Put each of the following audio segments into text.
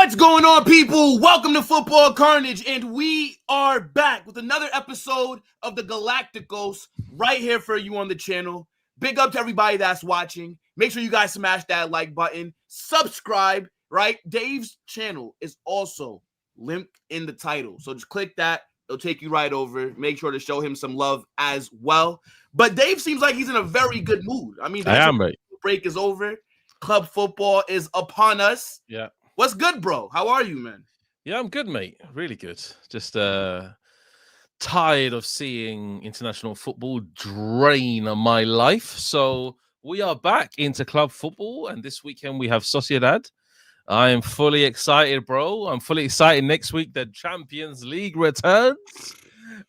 What's going on, people? Welcome to Football Carnage, and we are back with another episode of the Galacticos right here for you on the channel. Big up to everybody that's watching. Make sure you guys smash that like button. Subscribe, right? Dave's channel is also linked in the title, so just click that. It'll take you right over. Make sure to show him some love as well. But Dave seems like he's in a very good mood. I mean, the break is over. Club football is upon us. Yeah. What's good, bro? How are you, man? Yeah, I'm good, mate. Really good. Just tired of seeing international football drain my life. So we are back into club football, and this weekend we have Sociedad. I am fully excited, bro. I'm fully excited. Next week, the Champions League returns,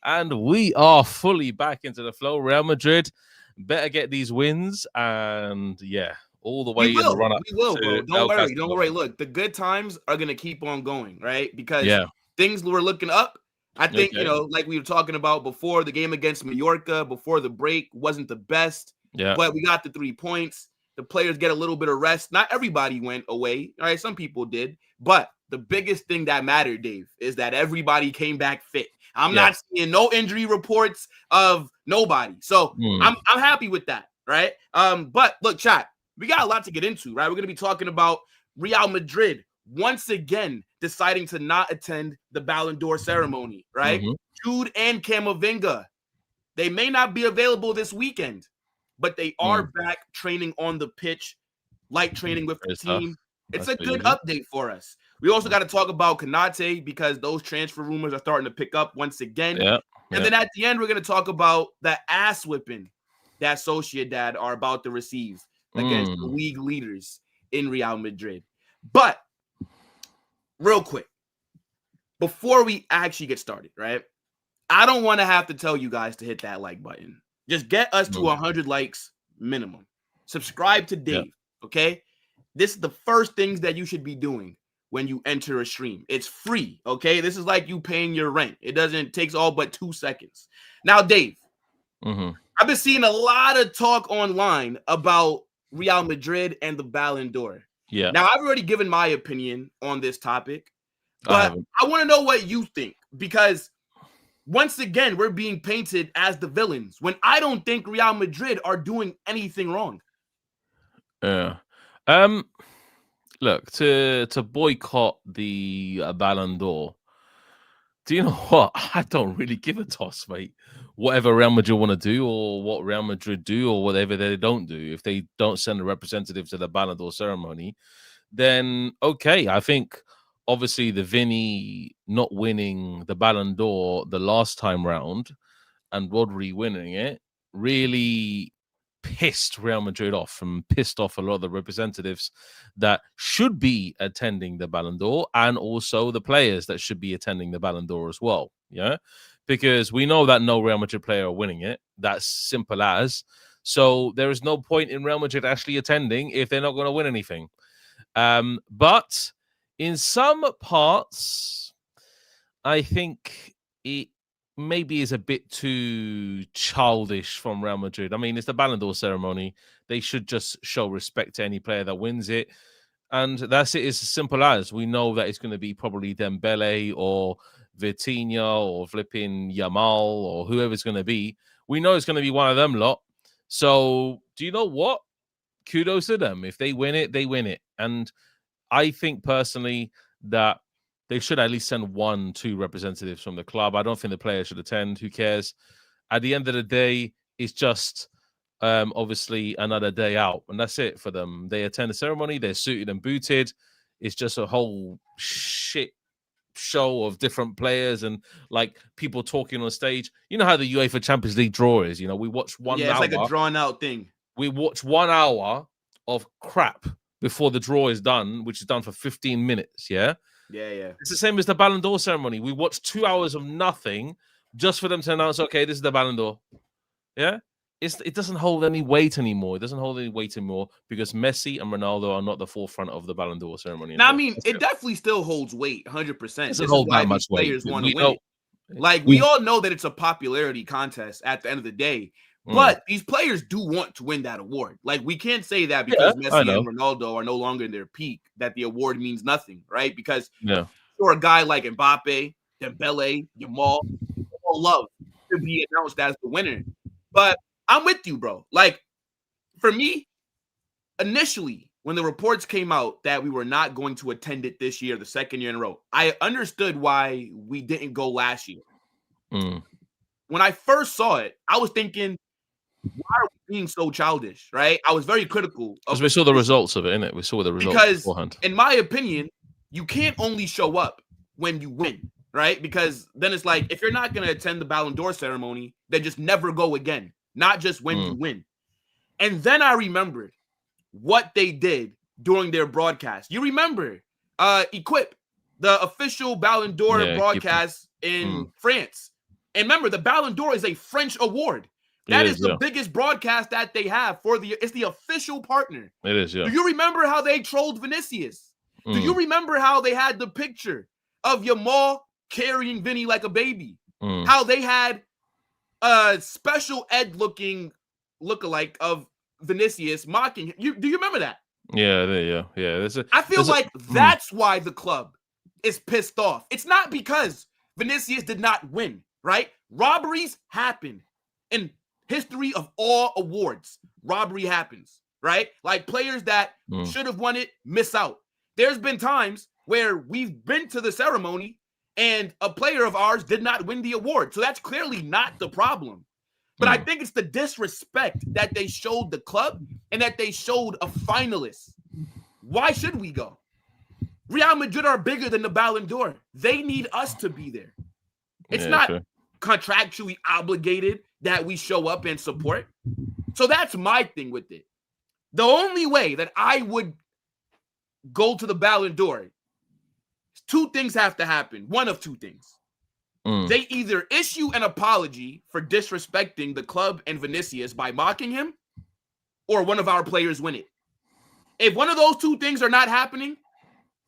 and we are fully back into the flow. Real Madrid better get these wins, and yeah. All the way in the run up. We will, bro. Don't worry. Look, the good times are going to keep on going, right? Because things were looking up. I think, like we were talking about before, the game against Mallorca, before the break, wasn't the best. Yeah. But we got the 3 points. The players get a little bit of rest. Not everybody went away, all right? Some people did. But the biggest thing that mattered, Dave, is that everybody came back fit. I'm not seeing no injury reports of nobody. So I'm happy with that, right? But look, chat. We got a lot to get into, right? We're going to be talking about Real Madrid once again deciding to not attend the Ballon d'Or ceremony, right? Jude and Camavinga, they may not be available this weekend, but they are back training on the pitch, light training with the team. It's a good update for us. We also got to talk about Konate because those transfer rumors are starting to pick up once again. And then at the end, we're going to talk about the ass whipping that Sociedad are about to receive against the league leaders in Real Madrid. But real quick, before we actually get started, right? I don't want to have to tell you guys to hit that like button. Just get us to 100 likes minimum. Subscribe to Dave, okay? This is the first things that you should be doing when you enter a stream. It's free, okay? This is like you paying your rent. It takes all but 2 seconds. Now, Dave, I've been seeing a lot of talk online about Real Madrid and the Ballon d'Or. Yeah. Now, I've already given my opinion on this topic, but I want to know what you think, because once again, we're being painted as the villains when I don't think Real Madrid are doing anything wrong. Yeah. Look, to boycott the Ballon d'Or, do you know what? I don't really give a toss, mate. Whatever Real Madrid want to do, or what Real Madrid do, or whatever they don't do, if they don't send a representative to the Ballon d'Or ceremony, then okay. I think obviously the Vini not winning the Ballon d'Or the last time round and Rodri winning it really pissed Real Madrid off and pissed off a lot of the representatives that should be attending the Ballon d'Or, and also the players that should be attending the Ballon d'Or as well. Yeah, because we know that no Real Madrid player are winning it. That's simple as. So there is no point in Real Madrid actually attending if they're not going to win anything. But in some parts, I think it maybe is a bit too childish from Real Madrid. I mean, it's the Ballon d'Or ceremony. They should just show respect to any player that wins it. And that's it. It's as simple as. We know that it's going to be probably Dembele or Vitinha or flipping Yamal or whoever's going to be. We know it's going to be one of them lot. So do you know what? Kudos to them. If they win it, they win it. And I think personally that they should at least send 1-2 representatives from the club. I don't think the players should attend. Who cares? At the end of the day, it's just obviously another day out. And that's it for them. They attend the ceremony. They're suited and booted. It's just a whole shit show of different players and like people talking on stage. You know how the UEFA Champions League draw is. You know, we watch 1 hour. Yeah, it's like a drawn out thing. We watch 1 hour of crap before the draw is done, which is done for 15 minutes. Yeah. Yeah. It's the same as the Ballon d'Or ceremony. We watch 2 hours of nothing just for them to announce, okay, this is the Ballon d'Or. Yeah? It doesn't hold any weight anymore. It doesn't hold any weight anymore because Messi and Ronaldo are not the forefront of the Ballon d'Or ceremony. Now, I mean, it definitely still holds weight, 100%. It doesn't hold that much weight. Players want to win it. Like, we all know that it's a popularity contest at the end of the day. But these players do want to win that award. Like, we can't say that because Messi and Ronaldo are no longer in their peak, that the award means nothing, right? Because for a guy like Mbappé, Dembele, Yamal, all love to be announced as the winner. But I'm with you, bro. Like, for me, initially, when the reports came out that we were not going to attend it this year, the second year in a row, I understood why we didn't go last year. When I first saw it, I was thinking, why are we being so childish, right? I was very critical. Because we saw the results of it, innit? We saw the results beforehand. In my opinion, you can't only show up when you win, right? Because then it's like, if you're not going to attend the Ballon d'Or ceremony, then just never go again, not just when you win. And then I remembered what they did during their broadcast. You remember Equip, the official Ballon d'Or broadcast in France. And remember, the Ballon d'Or is a French award. That is the biggest broadcast that they have it's the official partner. It is, yeah. Do you remember how they trolled Vinícius? Do you remember how they had the picture of Yamal carrying Vinny like a baby? How they had a special ed lookalike of Vinícius mocking him? Do you remember that? Yeah. I feel like that's why the club is pissed off. It's not because Vinícius did not win, right? Robberies happen in history of all awards. Robbery happens, right? Like, players that should have won it miss out. There's been times where we've been to the ceremony and a player of ours did not win the award. So that's clearly not the problem. But I think it's the disrespect that they showed the club and that they showed a finalist. Why should we go? Real Madrid are bigger than the Ballon d'Or. They need us to be there. It's not contractually obligated that we show up and support. So that's my thing with it. The only way that I would go to the Ballon d'Or, two things have to happen. One of two things. They either issue an apology for disrespecting the club and Vinícius by mocking him, or one of our players win it. If one of those two things are not happening,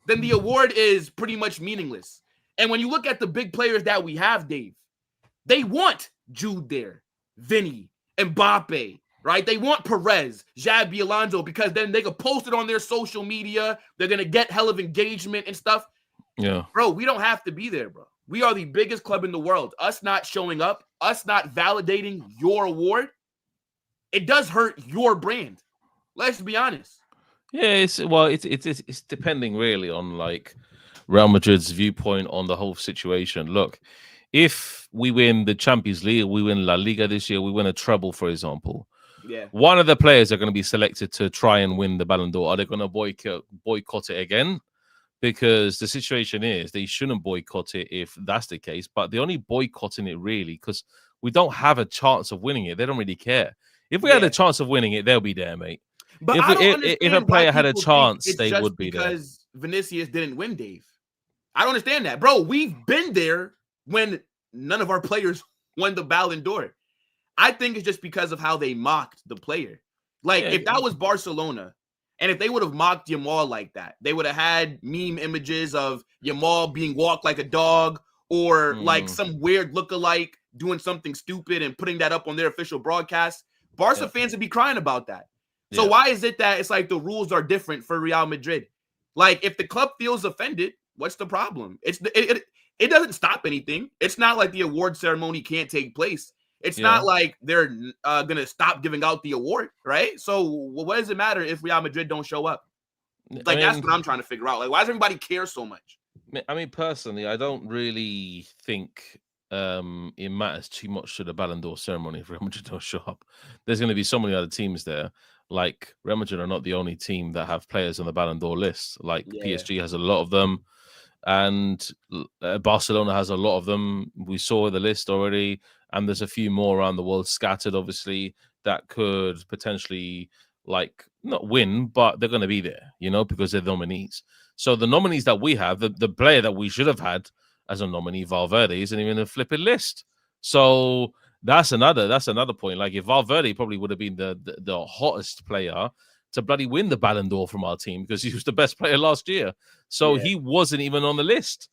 then the award is pretty much meaningless. And when you look at the big players that we have, Dave, they want Jude there, Vinny, Mbappé, right? They want Perez, Xabi Alonso, because then they could post it on their social media. They're going to get hell of engagement and stuff. Yeah. Bro, we don't have to be there, bro. We are the biggest club in the world. Us not showing up, us not validating your award, it does hurt your brand. Let's be honest. Yeah, it's depending really on like Real Madrid's viewpoint on the whole situation. Look, if we win the Champions League, we win La Liga this year, we win a treble, for example. Yeah. One of the players are going to be selected to try and win the Ballon d'Or. Are they going to boycott it again? Because the situation is they shouldn't boycott it if that's the case. But they're only boycotting it really because we don't have a chance of winning it. They don't really care. If we had a chance of winning it, they'll be there, mate. But if a player had a chance, they would be there. Because Vinícius didn't win, Dave. I don't understand that. Bro, we've been there when none of our players won the Ballon d'Or. I think it's just because of how they mocked the player. Like, if that was Barcelona, and if they would have mocked Yamal like that, they would have had meme images of Yamal being walked like a dog or like some weird lookalike doing something stupid and putting that up on their official broadcast. Barca fans would be crying about that. So why is it that it's like the rules are different for Real Madrid? Like, if the club feels offended, what's the problem? It doesn't stop anything. It's not like the award ceremony can't take place. It's not like they're going to stop giving out the award, right? So what does it matter if Real Madrid don't show up? Like, that's what I'm trying to figure out. Like, why does everybody care so much? I mean, personally, I don't really think it matters too much to the Ballon d'Or ceremony if Real Madrid don't show up. There's going to be so many other teams there. Like, Real Madrid are not the only team that have players on the Ballon d'Or list. Like, PSG has a lot of them. And Barcelona has a lot of them. We saw the list already. And there's a few more around the world scattered, obviously, that could potentially, like, not win, but they're going to be there, you know, because they're nominees. So the nominees that we have, the player that we should have had as a nominee, Valverde, isn't even a flipping list. So that's another point. Like, if Valverde probably would have been the hottest player to bloody win the Ballon d'Or from our team because he was the best player last year. So he wasn't even on the list.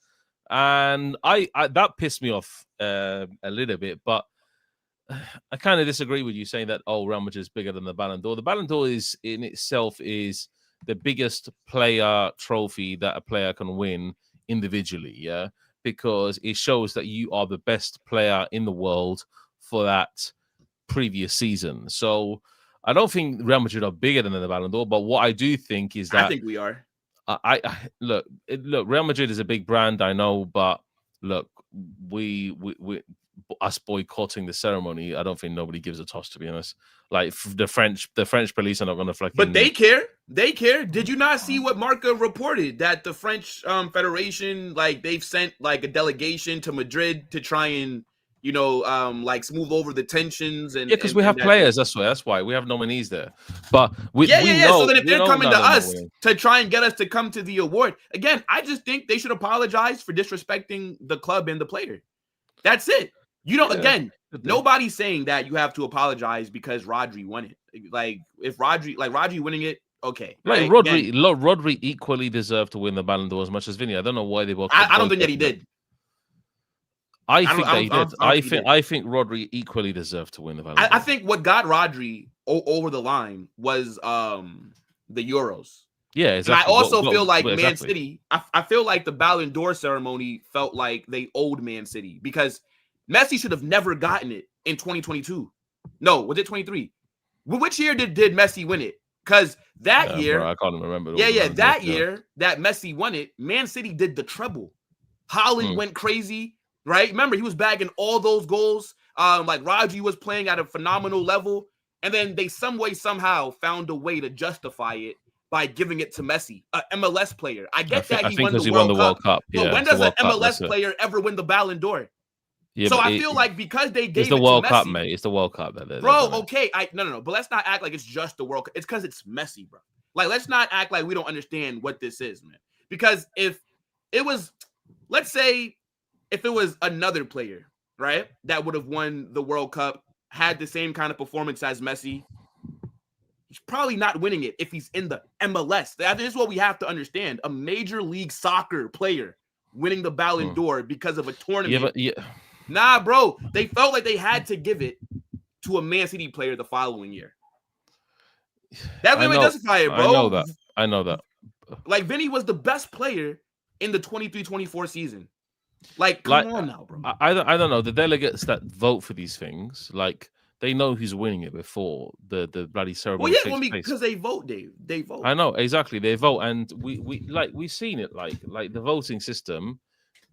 And I that pissed me off a little bit. But I kind of disagree with you saying that, oh, Real Madrid is bigger than the Ballon d'Or. The Ballon d'Or is in itself is the biggest player trophy that a player can win individually, yeah, because it shows that you are the best player in the world for that previous season. So I don't think Real Madrid are bigger than the Ballon d'Or, but what I do think is I that think we are. look, Real Madrid is a big brand, I know, but look, we us boycotting the ceremony, I don't think nobody gives a toss, to be honest. Like the French police are not going to fucking. But they care. They care. Did you not see what Marca reported that the French Federation, like they've sent like a delegation to Madrid to try and like smooth over the tensions and because we have players. That's why we have nominees there. But we know. So then if they're coming to us to try and get us to come to the award again, I just think they should apologize for disrespecting the club and the player. That's it. Again, nobody's saying that you have to apologize because Rodri won it. Like if Rodri winning it, okay. Like right? Rodri equally deserved to win the Ballon d'Or as much as Vinny. I don't know why they both. I don't think that he did. I think that he did. I think Rodri equally deserved to win the Ballon d'Or. I think what got Rodri over the line was the Euros. Yeah, exactly. And I also feel like Man City. I feel like the Ballon d'Or ceremony felt like they owed Man City because Messi should have never gotten it in 2022. No, was it 23? Which year did Messi win it? Because that year, bro, I can't remember. That year that Messi won it, Man City did the treble. Haaland went crazy, right? Remember, he was bagging all those goals. Like Rodri was playing at a phenomenal level, and then they somehow found a way to justify it by giving it to Messi, an MLS player. I get that he won the World Cup. But when does an MLS player ever win the Ballon d'Or? Yeah, so I feel like because they gave it's the it World to Cup, Messi, mate. It's the World Cup, bro. Okay, no. But let's not act like it's just the World Cup. It's because it's Messi, bro. Like, let's not act like we don't understand what this is, man. Because if it was, let's say, if it was another player, right, that would have won the World Cup, had the same kind of performance as Messi, he's probably not winning it if he's in the MLS. That is what we have to understand. A Major League Soccer player winning the Ballon d'Or because of a tournament. Nah, bro. They felt like they had to give it to a Man City player the following year. That way we justify it, bro. I know that. Like, Vinny was the best player in the 23-24 season. Like, come on now, bro. I don't know. The delegates that vote for these things, like, they know who's winning it before the bloody ceremony takes place. Because they vote, Dave. They vote. I know, exactly. They vote. And we've seen it, like the voting system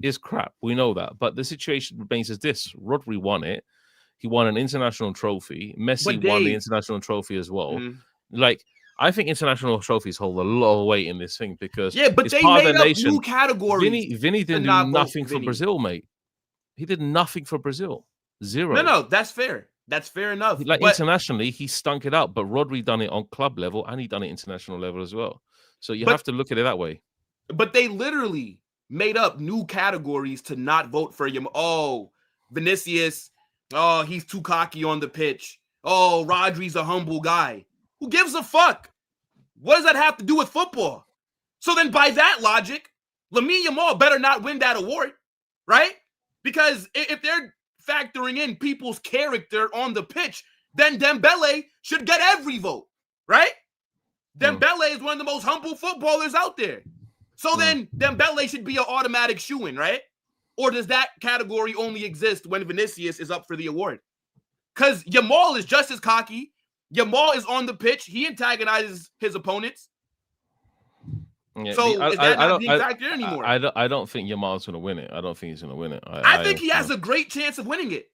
is crap. We know that. But the situation remains as this. Rodri won it. He won an international trophy. Messi won the international trophy as well. Like, I think international trophies hold a lot of weight in this thing because but they made up new categories. Vinny didn't do nothing for Brazil, mate. He did nothing for Brazil. Zero. No, that's fair. That's fair enough. Like, internationally, he stunk it up, but Rodri done it on club level and he done it international level as well. So you have to look at it that way. But they literally made up new categories to not vote for him. Oh, Vinícius. Oh, he's too cocky on the pitch. Oh, Rodri's a humble guy. Who gives a fuck? What does that have to do with football? So then by that logic, Lamine Yamal better not win that award, right? Because if they're factoring in people's character on the pitch, then Dembele should get every vote, right? Dembele is one of the most humble footballers out there. So then Dembele should be an automatic shoo-in, right? Or does that category only exist when Vinícius is up for the award? Because Yamal is just as cocky. Yamal is on the pitch. He antagonizes his opponents. Yeah, so is that not being factored anymore? I don't think Yamal's going to win it. I don't think he's going to win it. I think he has a great chance of winning it.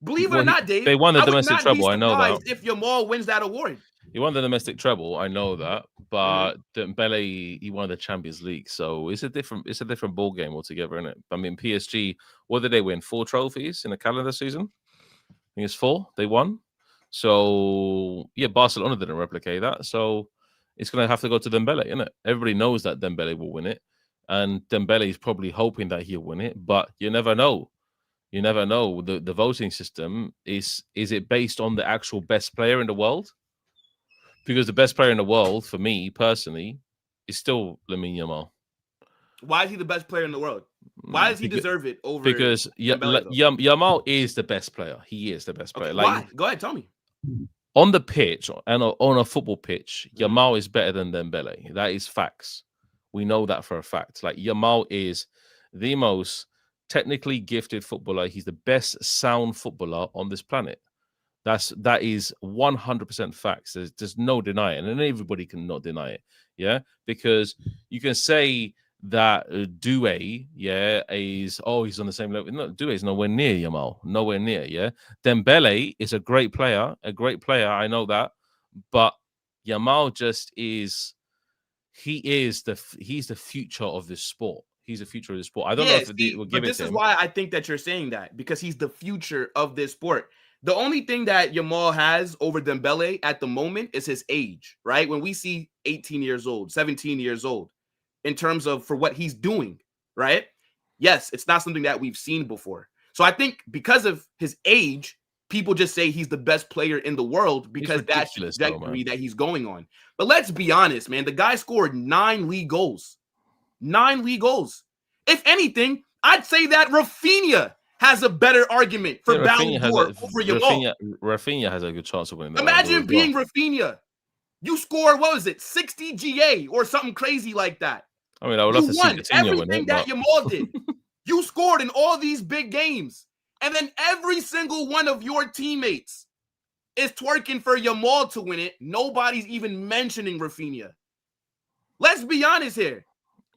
Believe it or not, Dave. They won the domestic treble. I know that. If Yamal wins that award. He won the domestic treble. I know that. But Dembele, he won the Champions League. So it's a different ball game altogether, isn't it? I mean, PSG, what did they win? 4 trophies in a calendar season? I think it's 4 they won. So, yeah, Barcelona didn't replicate that. So it's going to have to go to Dembele, isn't it? Everybody knows that Dembele will win it. And Dembele is probably hoping that he'll win it. But you never know. You never know. The voting system, is it based on the actual best player in the world? Because the best player in the world, for me personally, is still Lamine Yamal. Why is he the best player in the world? Why does he deserve it over Because Dembele, though? Yamal is the best player. He is the best player. Okay, Like, why? Go ahead, tell me. on the pitch and on a football pitch, Mhm. Yamal is better than Dembele. That is facts. We know that for a fact. Like, Yamal is the most technically gifted footballer. He's the best sound footballer on this planet. That is 100% facts. There's no denying it, and everybody can not deny it. Yeah, because you can say that Doué, he's on the same level. No, Doué is nowhere near Yamal, nowhere near. Yeah, Dembele is a great player, I know that, but Yamal just is. He's the future of this sport. He's the future of the sport. I don't know if we'll give but it this to is him. why I think that you're saying that, because he's the future of this sport. The only thing that Yamal has over Dembele at the moment is his age, right? When we see 18 years old, 17 years old, in terms of for what he's doing, right? Yes, it's not something that we've seen before. So I think because of his age, people just say he's the best player in the world because that's the trajectory that he's going on. But let's be honest, man. The guy scored 9 league goals. 9 league goals. If anything, I'd say that Rafinha has a better argument for Ballon d'Or over Yamal. Rafinha has a good chance of winning. Imagine being Rafinha. You score, what was it, 60 GA or something crazy like that. I mean, I would love to see Coutinho win everything that Yamal did. You scored in all these big games. And then every single one of your teammates is twerking for Yamal to win it. Nobody's even mentioning Rafinha. Let's be honest here.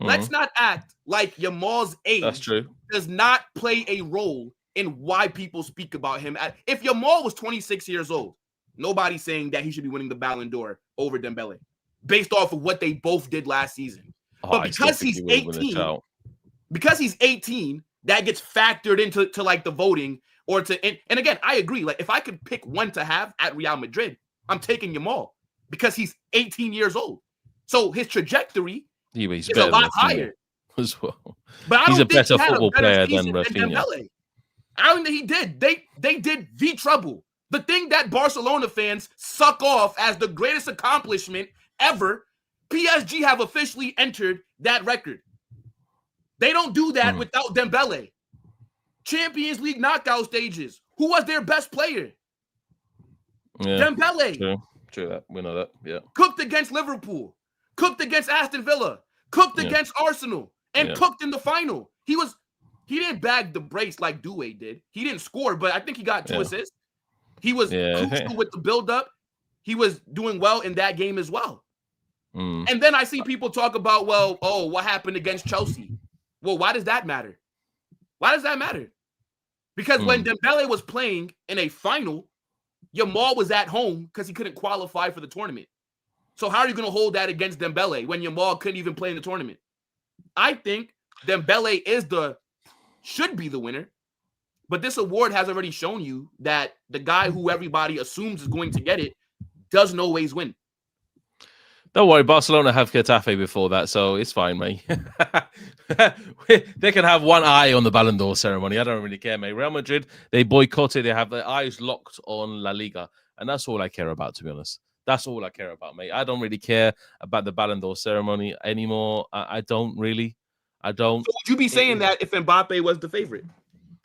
Let's not act like Yamal's age does not play a role in why people speak about him. If Yamal was 26 years old, nobody's saying that he should be winning the Ballon d'Or over Dembele based off of what they both did last season. But because he's 18, that gets factored into like the voting or to and again, I agree. Like, if I could pick one to have at Real Madrid, I'm taking Yamal because he's 18 years old. So his trajectory is a lot higher as well. But he's a better football player than Rafinha. I don't think he did. They did the trouble. The thing that Barcelona fans suck off as the greatest accomplishment ever, PSG have officially entered that record. They don't do that without Dembele. Champions League knockout stages. Who was their best player? Dembele. True that. We know that. Yeah. Cooked against Liverpool. Cooked against Aston Villa. Cooked against Arsenal. And cooked in the final. He didn't bag the brace like Doué did. He didn't score, but I think he got 2 assists. He was crucial with the build-up. He was doing well in that game as well. And then I see people talk about, what happened against Chelsea? Well, why does that matter? Why does that matter? Because when Dembele was playing in a final, Yamal was at home because he couldn't qualify for the tournament. So how are you going to hold that against Dembele when Yamal couldn't even play in the tournament? I think Dembele should be the winner. But this award has already shown you that the guy who everybody assumes is going to get it doesn't always win. Don't worry, Barcelona have Getafe before that, so it's fine, mate. They can have one eye on the Ballon d'Or ceremony. I don't really care, mate. Real Madrid, they boycotted. They have their eyes locked on La Liga. And that's all I care about, to be honest. That's all I care about, mate. I don't really care about the Ballon d'Or ceremony anymore. I don't really. I don't. So would you be saying that if Mbappé was the favorite?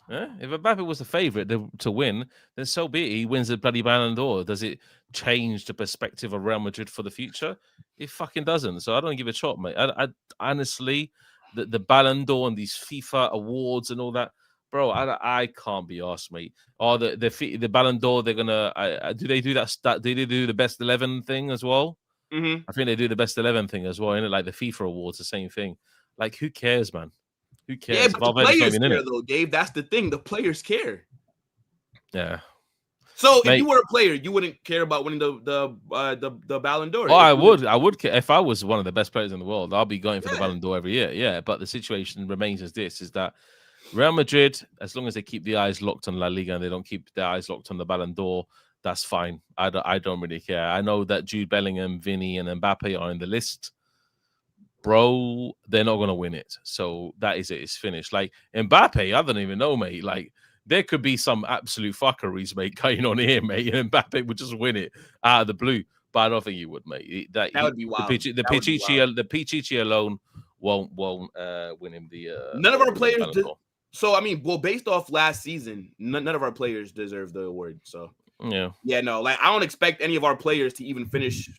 Yeah, if Mbappé was the favorite to win, then so be it. He wins the bloody Ballon d'Or. Does it change the perspective of Real Madrid for the future? It fucking doesn't. So I don't give a shot, mate. I honestly, the Ballon d'Or and these FIFA awards and all that, bro, I can't be arsed, mate. Or the Ballon d'Or, they're gonna do they do that? Do they do the best 11 thing as well? Mm-hmm. I think they do the best 11 thing as well. Like the FIFA awards, the same thing. Like, who cares, man? Who cares? Yeah, but the players care, though, Dave. That's the thing. The players care. Yeah. So if you were a player, you wouldn't care about winning the Ballon d'Or. Oh, I would care. If I was one of the best players in the world, I'll be going for the Ballon d'Or every year. Yeah, but the situation remains as this: is that Real Madrid, as long as they keep the eyes locked on La Liga and they don't keep their eyes locked on the Ballon d'Or, that's fine. I don't really care. I know that Jude Bellingham, Vinny, and Mbappé are in the list. Bro, they're not going to win it. So that is it. It's finished. Like, Mbappé, I don't even know, mate. Like, there could be some absolute fuckeries, mate, going on here, mate. And Mbappé would just win it out of the blue. But I don't think he would, mate. That would be wild. The Pichichi alone won't win him the none of our players. Ballon d'Or. So I mean, well, based off last season, none of our players deserve the award. So yeah, no, like I don't expect any of our players to even finish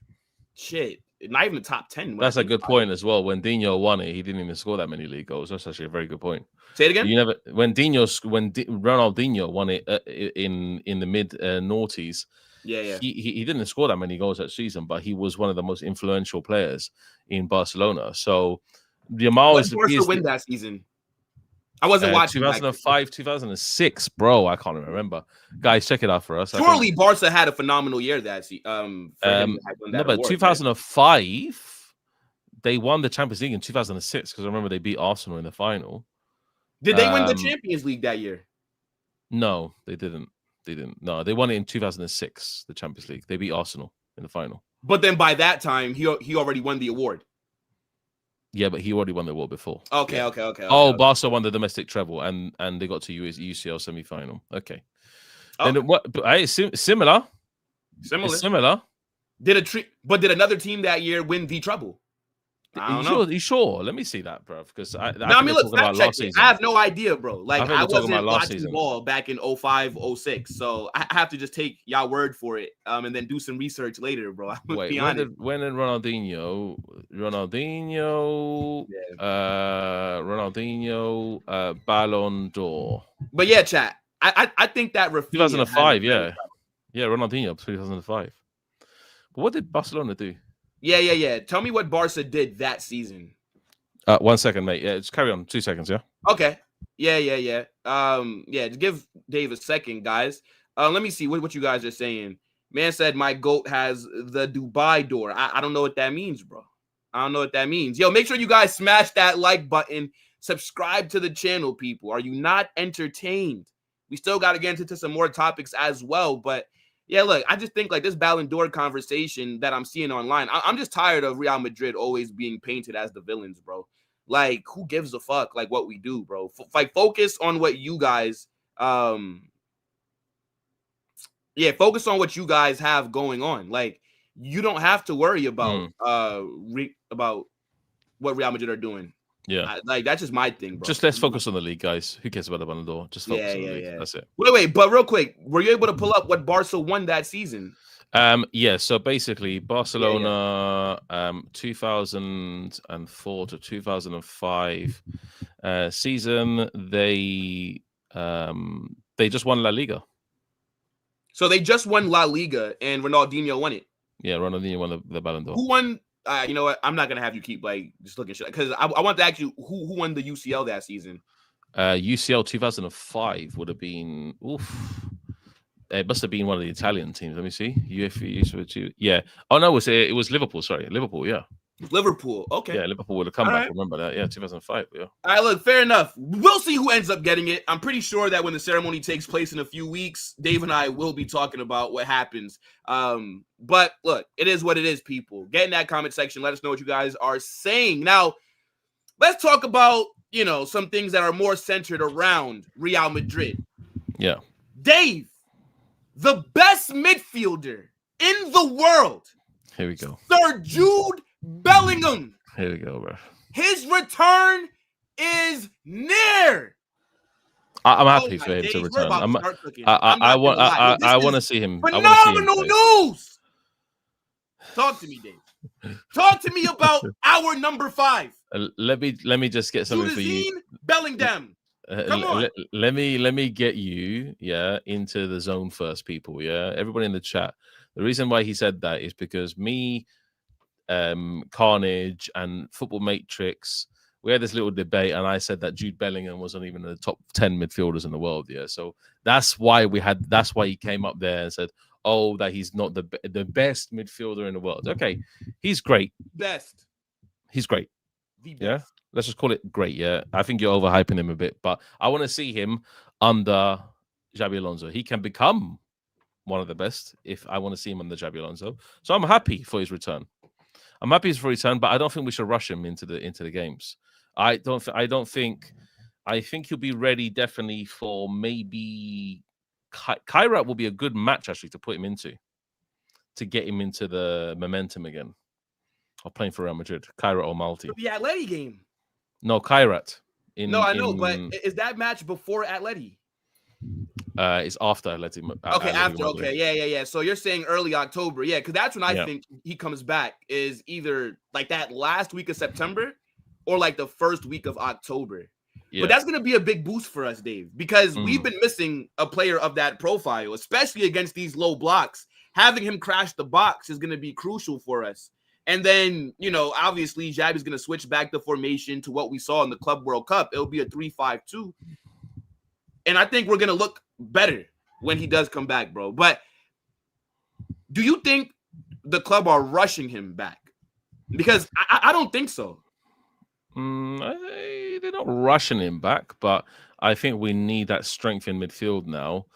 shit. Not even the top 10. That's a good point as well. When Dino won it, he didn't even score that many league goals. That's actually a very good point. Say it again. When Ronaldinho won it in the mid noughties. Yeah. He didn't score that many goals that season, but he was one of the most influential players in Barcelona. So the amount is Barca win that season. I wasn't watching 2005, 2006, bro. I can't remember. Guys, check it out for us. Surely Barca had a phenomenal year that season. No, but 2005, they won the Champions League in 2006 because I remember they beat Arsenal in the final. Did they win the Champions League that year? No, they didn't. No, they won it in 2006, the Champions League. They beat Arsenal in the final. But then by that time, he already won the award. Yeah, but he already won the award before. Okay. Barca won the domestic treble, and they got to UCL semi-final. Okay. And what? Similar. Did another team that year win the treble? I don't know. You sure? Let me see that, bro. Because I mean, look, fact check it. I have no idea, bro. Like I wasn't watching ball back in 05, 06, so I have to just take y'all word for it, and then do some research later, bro. Wait, when did Ronaldinho, Ballon d'Or? But yeah, chat. I think that 2005, yeah, Ronaldinho, 2005. But what did Barcelona do? Yeah. Tell me what Barca did that season. 1 second, mate. Yeah, just carry on. 2 seconds, yeah? Okay. Yeah. Just give Dave a second, guys. Let me see what you guys are saying. Man said my GOAT has the Dubai door. I don't know what that means, bro. I don't know what that means. Yo, make sure you guys smash that like button. Subscribe to the channel, people. Are you not entertained? We still got to get into some more topics as well, but yeah, look, I just think like this Ballon d'Or conversation that I'm seeing online, I'm just tired of Real Madrid always being painted as the villains, bro. Like, who gives a fuck like what we do, bro? Focus on what you guys, focus on what you guys have going on. Like, you don't have to worry about about what Real Madrid are doing. Yeah, like that's just my thing, bro. Just let's focus on the league, guys. Who cares about the Ballon d'Or? Just focus on the league. That's it. Wait, but real quick, were you able to pull up what Barca won that season? Yeah. So basically, Barcelona, 2004 to 2005 season, they just won La Liga. So they just won La Liga, and Ronaldinho won it. Yeah, Ronaldinho won the Ballon d'Or. Who won? You know what? I'm not gonna have you keep like just looking shit because I want to ask you who won the UCL that season. UCL 2005 would have been. It must have been one of the Italian teams. Let me see. Yeah. Oh no, it was Liverpool. Sorry, Liverpool. Yeah. Liverpool. Okay. Yeah, Liverpool would have come back. Right. Remember that? Yeah, 2005. Yeah. All right, look, fair enough. We'll see who ends up getting it. I'm pretty sure that when the ceremony takes place in a few weeks, Dave and I will be talking about what happens. But look, it is what it is, people. Get in that comment section. Let us know what you guys are saying. Now, let's talk about, some things that are more centered around Real Madrid. Yeah. Dave, the best midfielder in the world. Here we go. Sir Jude Bellingham. Here we go, bro. His return is near. I'm happy for him to return. I want to see him. Phenomenal news. Talk to me, Dave. Talk to me about our number 5. Let me just get something for you. Bellingham. Come on. Let me get you, into the zone first, people. Yeah, everybody in the chat. The reason why he said that is because me, Carnage, and Football Matrix, we had this little debate, and I said that Jude Bellingham wasn't even in the top 10 midfielders in the world. Yeah, so that's why he came up there and said, "Oh, that he's not the best midfielder in the world." Okay, he's great. Best. He's great. The best. Yeah. Let's just call it great, yeah. I think you're overhyping him a bit, but I want to see him under Xabi Alonso. He can become one of the best if I want to see him under Xabi Alonso. So I'm happy for his return. But I don't think we should rush him into the games. I think he'll be ready definitely for maybe Kairat will be a good match actually to put him into, to get him into the momentum again of playing for Real Madrid. Kairat or Malti. The Atleti game. No, Kairat. No, I know, but is that match before Atleti? It's after Atleti. Okay, Atleti after. Madrid. Okay, yeah. So you're saying early October, yeah, because that's when I Yeah. think he comes back. Is either like that last week of September, or like the first week of October. Yeah. But that's going to be a big boost for us, Dave, because we've been missing a player of that profile, especially against these low blocks. Having him crash the box is going to be crucial for us. And then, obviously, Xabi's going to switch back the formation to what we saw in the Club World Cup. It'll be a 3-5-2. And I think we're going to look better when he does come back, bro. But do you think the club are rushing him back? Because I don't think so. They're not rushing him back, but I think we need that strength in midfield now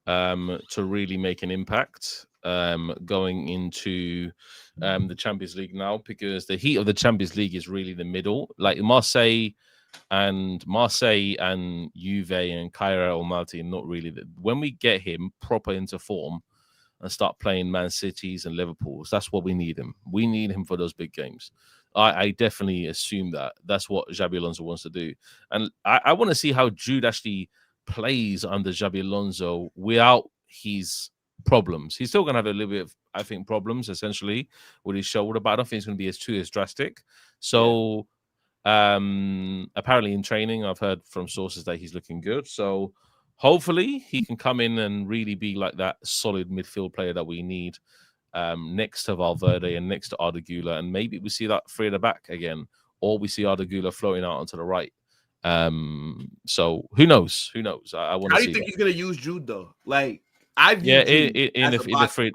to really make an impact going into the Champions League now, because the heat of the Champions League is really the middle. Like Marseille and Juve and Cairo Almaty, not really. When we get him proper into form and start playing Man Cities and Liverpools, that's what we need him. We need him for those big games. I definitely assume that that's what Xabi Alonso wants to do. And I want to see how Jude actually plays under Xabi Alonso without his problems. He's still going to have a little bit of, I think, problems essentially with his shoulder, but I don't think it's going to be as drastic. So apparently in training, I've heard from sources that he's looking good. So hopefully he can come in and really be like that solid midfield player that we need. Next to Valverde and next to Arda Güler, and maybe we see that three at the back again, or we see Arda Güler floating out onto the right. So who knows? Who knows? I want to see. How do you think he's going to use Jude though? Like I view in the three.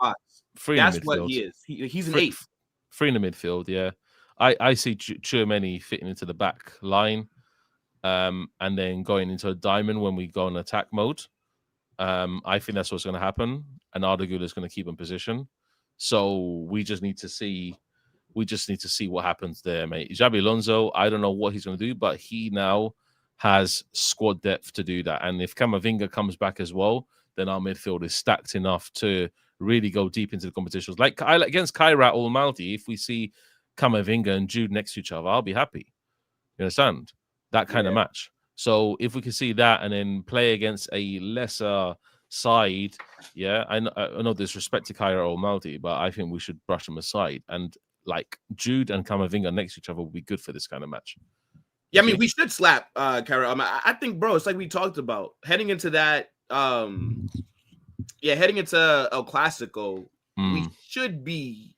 That's in the what midfield. he is. He's an 8. Three in the midfield. Yeah, I see Tchouaméni fitting into the back line, and then going into a diamond when we go in attack mode. I think that's what's going to happen, and Arda Güler is going to keep in position. So we just need to see what happens there, mate. Xabi Alonso, I don't know what he's going to do, but he now has squad depth to do that. And if Camavinga comes back as well, then our midfield is stacked enough to really go deep into the competitions. Like against Kairat or Malti, if we see Camavinga and Jude next to each other, I'll be happy. You understand? That kind of match. So if we can see that and then play against a lesser side, I know there's respect to Cairo or Maldi, but I think we should brush them aside. And like Jude and Camavinga next to each other will be good for this kind of match. Yeah, I mean, we should slap Cairo. I think, bro, it's like we talked about heading into that. Heading into El Clasico, we should be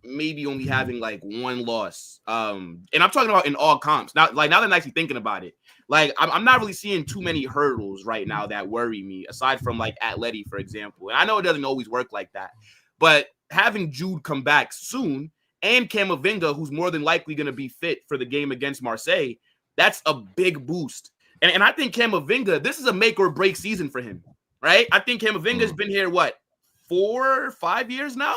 maybe only having like one loss. And I'm talking about in all comps. Now that I'm actually thinking about it. Like, I'm not really seeing too many hurdles right now that worry me, aside from like Atleti, for example. And I know it doesn't always work like that, but having Jude come back soon and Camavinga, who's more than likely going to be fit for the game against Marseille, that's a big boost. And I think Camavinga, this is a make or break season for him, right? I think Camavinga's been here, 4 or 5 years now?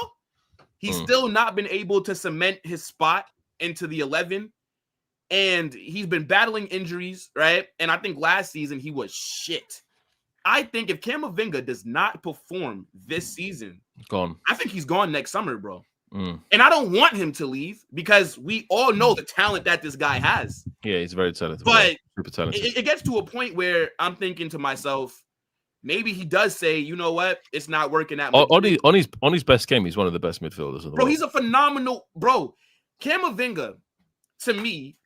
He's still not been able to cement his spot into the 11. And he's been battling injuries, right? And I think last season he was shit. I think if Camavinga does not perform this season, gone. I think he's gone next summer, bro. And I don't want him to leave because we all know the talent that this guy has. Yeah, he's very talented. But super talented. It gets to a point where I'm thinking to myself, maybe he does say, you know what, it's not working that much. On his best game, he's one of the best midfielders in the world. He's a phenomenal bro. Camavinga, to me,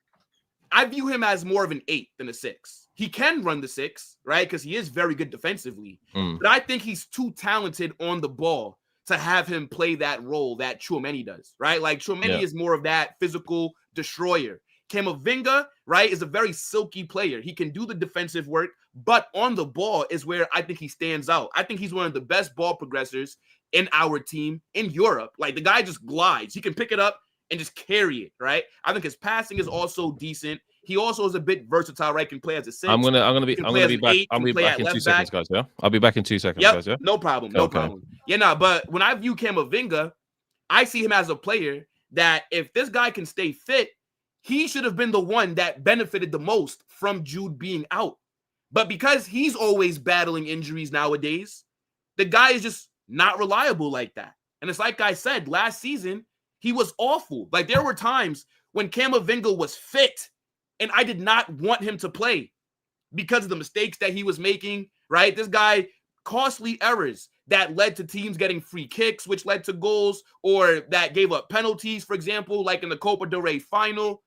I view him as more of an 8 than a 6. He can run the 6, right? Because he is very good defensively. But I think he's too talented on the ball to have him play that role that Tchouaméni does, right? Like Tchouaméni is more of that physical destroyer. Camavinga, right, is a very silky player. He can do the defensive work, but on the ball is where I think he stands out. I think he's one of the best ball progressors in our team in Europe. Like the guy just glides. He can pick it up and just carry it, right? I think his passing is also decent. He also is a bit versatile, right? Can play as a 6. I'm gonna be back. I'll be back in 2 seconds, guys. Yeah, I'll be back in 2 seconds, guys. Yeah, no problem, no problem. Yeah, but when I view Camavinga, I see him as a player that if this guy can stay fit, he should have been the one that benefited the most from Jude being out. But because he's always battling injuries nowadays, the guy is just not reliable like that. And it's like I said, last season, he was awful. Like there were times when Camavinga was fit And I did not want him to play because of the mistakes that he was making, right? This guy, costly errors that led to teams getting free kicks, which led to goals, or that gave up penalties, for example, like in the Copa del Rey final.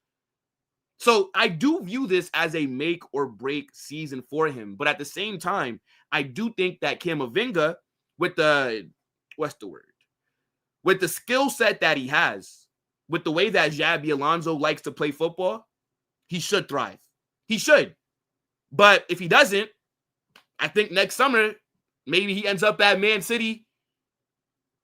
So I do view this as a make or break season for him. But at the same time, I do think that Camavinga, with the, with the skill set that he has, with the way that Xabi Alonso likes to play football, he should thrive. He should. But if he doesn't, I think next summer, maybe he ends up at Man City,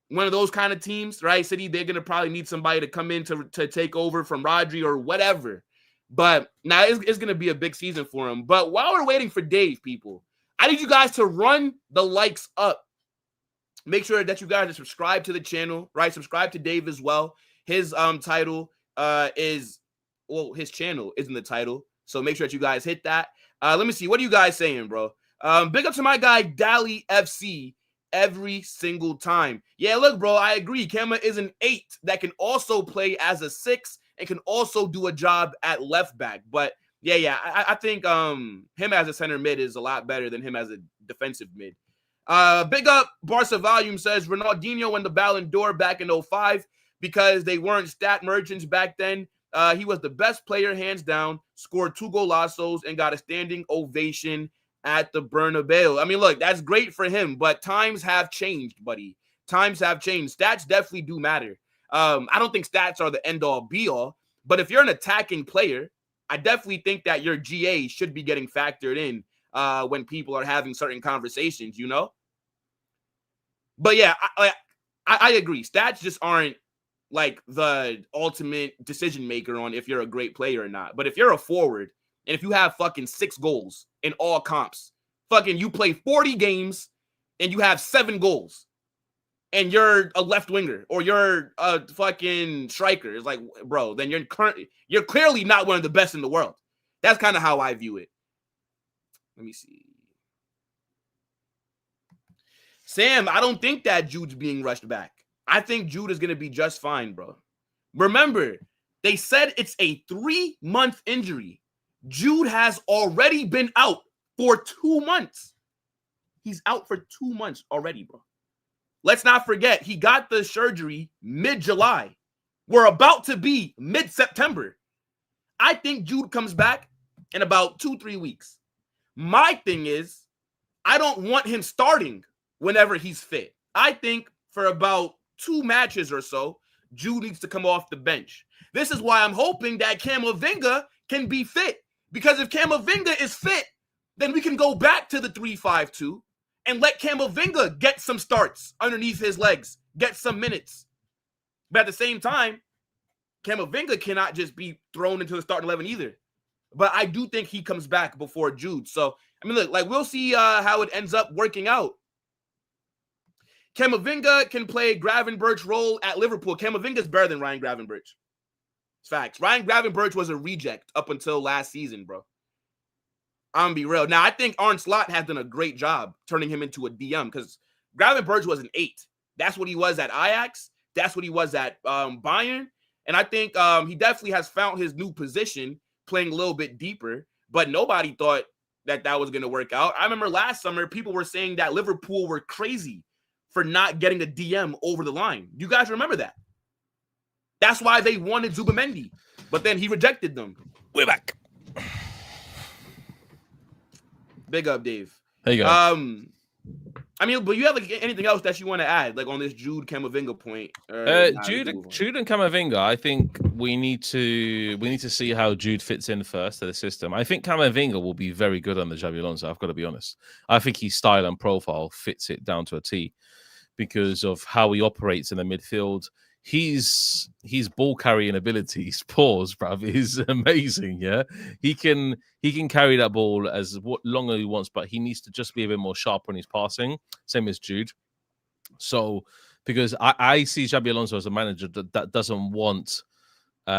one of those kind of teams, right? City, they're going to probably need somebody to come in to take over from Rodri or whatever. But now it's going to be a big season for him. But while we're waiting for Dave, people, I need you guys to run the likes up. Make sure that you guys are subscribed to the channel, right? Subscribe to Dave as well. His title is, well, his channel is in the title. So make sure that you guys hit that. Let me see. What are you guys saying, bro? Big up to my guy, Dali FC, every single time. Yeah, look, bro, I agree. Kama is an 8 that can also play as a 6 and can also do a job at left back. But yeah, I think him as a center mid is a lot better than him as a defensive mid. Big up Barca Volume says Ronaldinho won the Ballon d'Or back in 05 because they weren't stat merchants back then. He was the best player, hands down, scored 2 golazos and got a standing ovation at the Bernabeu. I mean, look, that's great for him, but times have changed, buddy. Times have changed. Stats definitely do matter. I don't think stats are the end-all, be-all, but if you're an attacking player, I definitely think that your GA should be getting factored in when people are having certain conversations, you know? But yeah, I agree. Stats just aren't like the ultimate decision maker on if you're a great player or not. But if you're a forward and if you have fucking 6 goals in all comps, fucking you play 40 games and you have 7 goals and you're a left winger or you're a fucking striker, it's like, bro, then you're clearly not one of the best in the world. That's kind of how I view it. Let me see. Sam, I don't think that Jude's being rushed back. I think Jude is going to be just fine, bro. Remember, they said it's a 3-month injury. Jude has already been out for 2 months. He's out for 2 months already, bro. Let's not forget, he got the surgery mid-July. We're about to be mid-September. I think Jude comes back in about 2-3 weeks. My thing is, I don't want him starting whenever he's fit. I think for about 2 matches or so, Jude needs to come off the bench. This is why I'm hoping that Camavinga can be fit. Because if Camavinga is fit, then we can go back to the 3-5-2 and let Camavinga get some starts underneath his legs, get some minutes. But at the same time, Camavinga cannot just be thrown into the starting 11 either. But I do think he comes back before Jude. So, I mean, look, like we'll see how it ends up working out. Camavinga can play Gravenberch's role at Liverpool. Camavinga is better than Ryan Gravenberch. It's facts. Ryan Gravenberch was a reject up until last season, bro. I'm going to be real. Now, I think Arne Slot has done a great job turning him into a DM because Gravenberch was an 8. That's what he was at Ajax. That's what he was at Bayern. And I think he definitely has found his new position playing a little bit deeper, but nobody thought that was going to work out. I remember last summer, people were saying that Liverpool were crazy for not getting a DM over the line. You guys remember that? That's why they wanted Zubimendi, but then he rejected them. We're back. Big up, Dave. There you go. I mean, but you have like anything else that you want to add, like on this Jude Camavinga point? Jude and Camavinga, I think we need to see how Jude fits in first to the system. I think Camavinga will be very good on the Xabi Alonso. I've got to be honest. I think his style and profile fits it down to a T because of how he operates in the midfield. His ball carrying abilities, bruv, is amazing. Yeah, he can carry that ball as long as he wants, but he needs to just be a bit more sharp when he's passing. Same as Jude. So, because I see Xabi Alonso as a manager that doesn't want he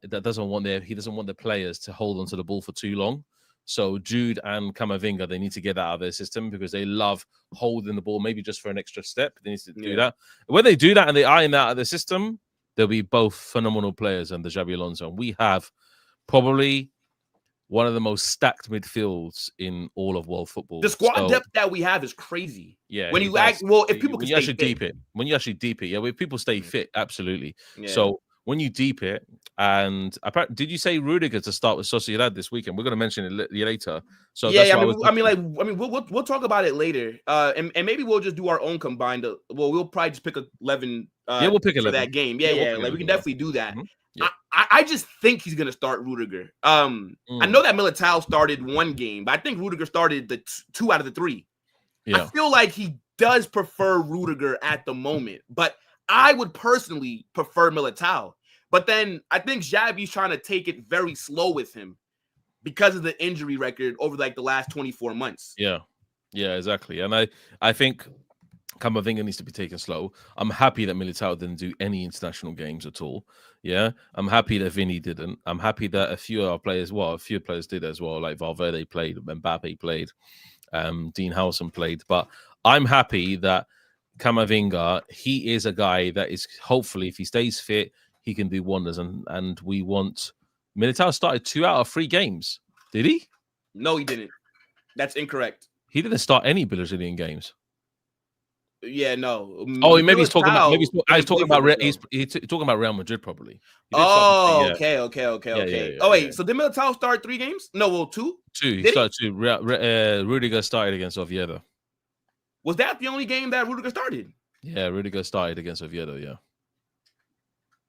doesn't want the players to hold onto the ball for too long. So Jude and Camavinga, they need to get that out of their system because they love holding the ball, maybe just for an extra step. They need to do that. When they do that and they iron that out of the system, they'll be both phenomenal players under Xabi Alonso. And we have probably one of the most stacked midfields in all of world football. The squad depth that we have is crazy. Yeah, when you act well, if people when can you stay actually fit. deep it, yeah, if people stay fit, absolutely. Yeah. So when you deep it, and did you say Rudiger to start with Sociedad this weekend? We're going to mention it later. So yeah, we'll talk about it later. And maybe we'll just do our own combined. Well, we'll probably just pick 11. We'll pick 11 for that game. Yeah, like we can definitely do that. Mm-hmm. Yeah. I just think he's gonna start Rudiger. I know that Militao started one game, but I think Rudiger started the 2 out of the 3. Yeah. I feel like he does prefer Rudiger at the moment, but I would personally prefer Militao. But then I think Xabi's trying to take it very slow with him because of the injury record over like the last 24 months. Yeah, exactly. And I think Camavinga needs to be taken slow. I'm happy that Militao didn't do any international games at all. Yeah, I'm happy that Vini didn't. I'm happy that a few players did as well. Like Valverde played, Mbappé played, Dean Howson played. But I'm happy that Camavinga, he is a guy that is hopefully, if he stays fit, he can do wonders. And we want Militao started 2 out of 3 games. Did he? No, he didn't. That's incorrect. He didn't start any Brazilian games. Yeah, no. Oh, maybe he's talking about. He's talking about Real Madrid, probably. Oh, okay. Yeah. Oh, wait. So did Militao start 3 games? No, well, 2. 2. He started 2. Rudiger started against Oviedo. Was that the only game that Rudiger started? Yeah, Rudiger started against Oviedo. Yeah.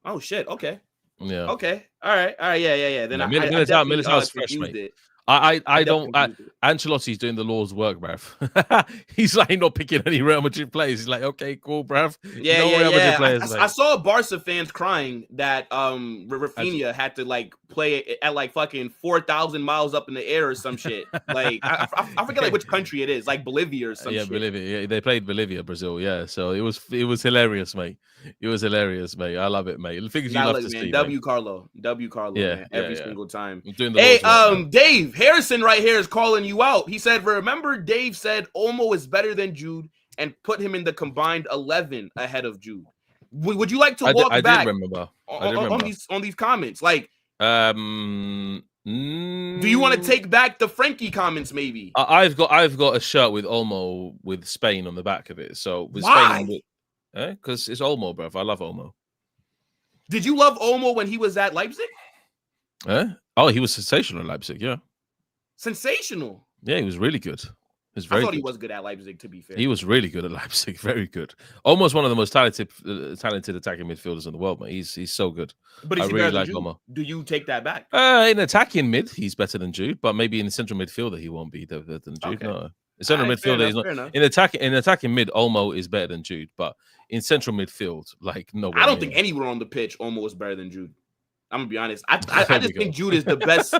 Oh shit. Okay. Yeah. Okay. All right. Yeah. Then Militao's fresh, mate. I don't. Ancelotti's doing the Lord's work, bruv. He's like not picking any Real Madrid players. He's like, okay, cool, bruv. Yeah, Real Madrid players, I saw Barca fans crying that Rafinha had to like play at like fucking 4,000 miles up in the air or some shit. Like I forget like which country it is, like Bolivia or some shit. Bolivia. Yeah, they played Bolivia, Brazil. Yeah, so it was hilarious, mate. It was hilarious, mate. I love it, mate. The things you love to see. W Carlo, man, every single time. Hey, Dave Harrison right here is calling you out. He said, remember Dave said Olmo is better than Jude and put him in the combined 11 ahead of Jude. Would you like to walk back on these comments? Like, do you want to take back the Frankie comments? Maybe I've got a shirt with Olmo with Spain on the back of it. So with why? Spain, because it's Olmo, bro. I love Olmo. Did you love Olmo when he was at Leipzig? Oh, he was sensational at Leipzig. Yeah. Sensational. Yeah, he was really good. I thought he was good at Leipzig, to be fair. He was really good at Leipzig. Very good. Almost one of the most talented attacking midfielders in the world, man. He's so good. But I really like Olmo. Do you take that back? In attacking mid, he's better than Jude, but maybe in the central midfielder, he won't be better than Jude. Okay. No. In central midfielder, he's not. In attacking mid, Olmo is better than Jude, but in central midfield, like no. I don't think anywhere on the pitch Olmo is better than Jude. I'm gonna be honest. I just think Jude is the best,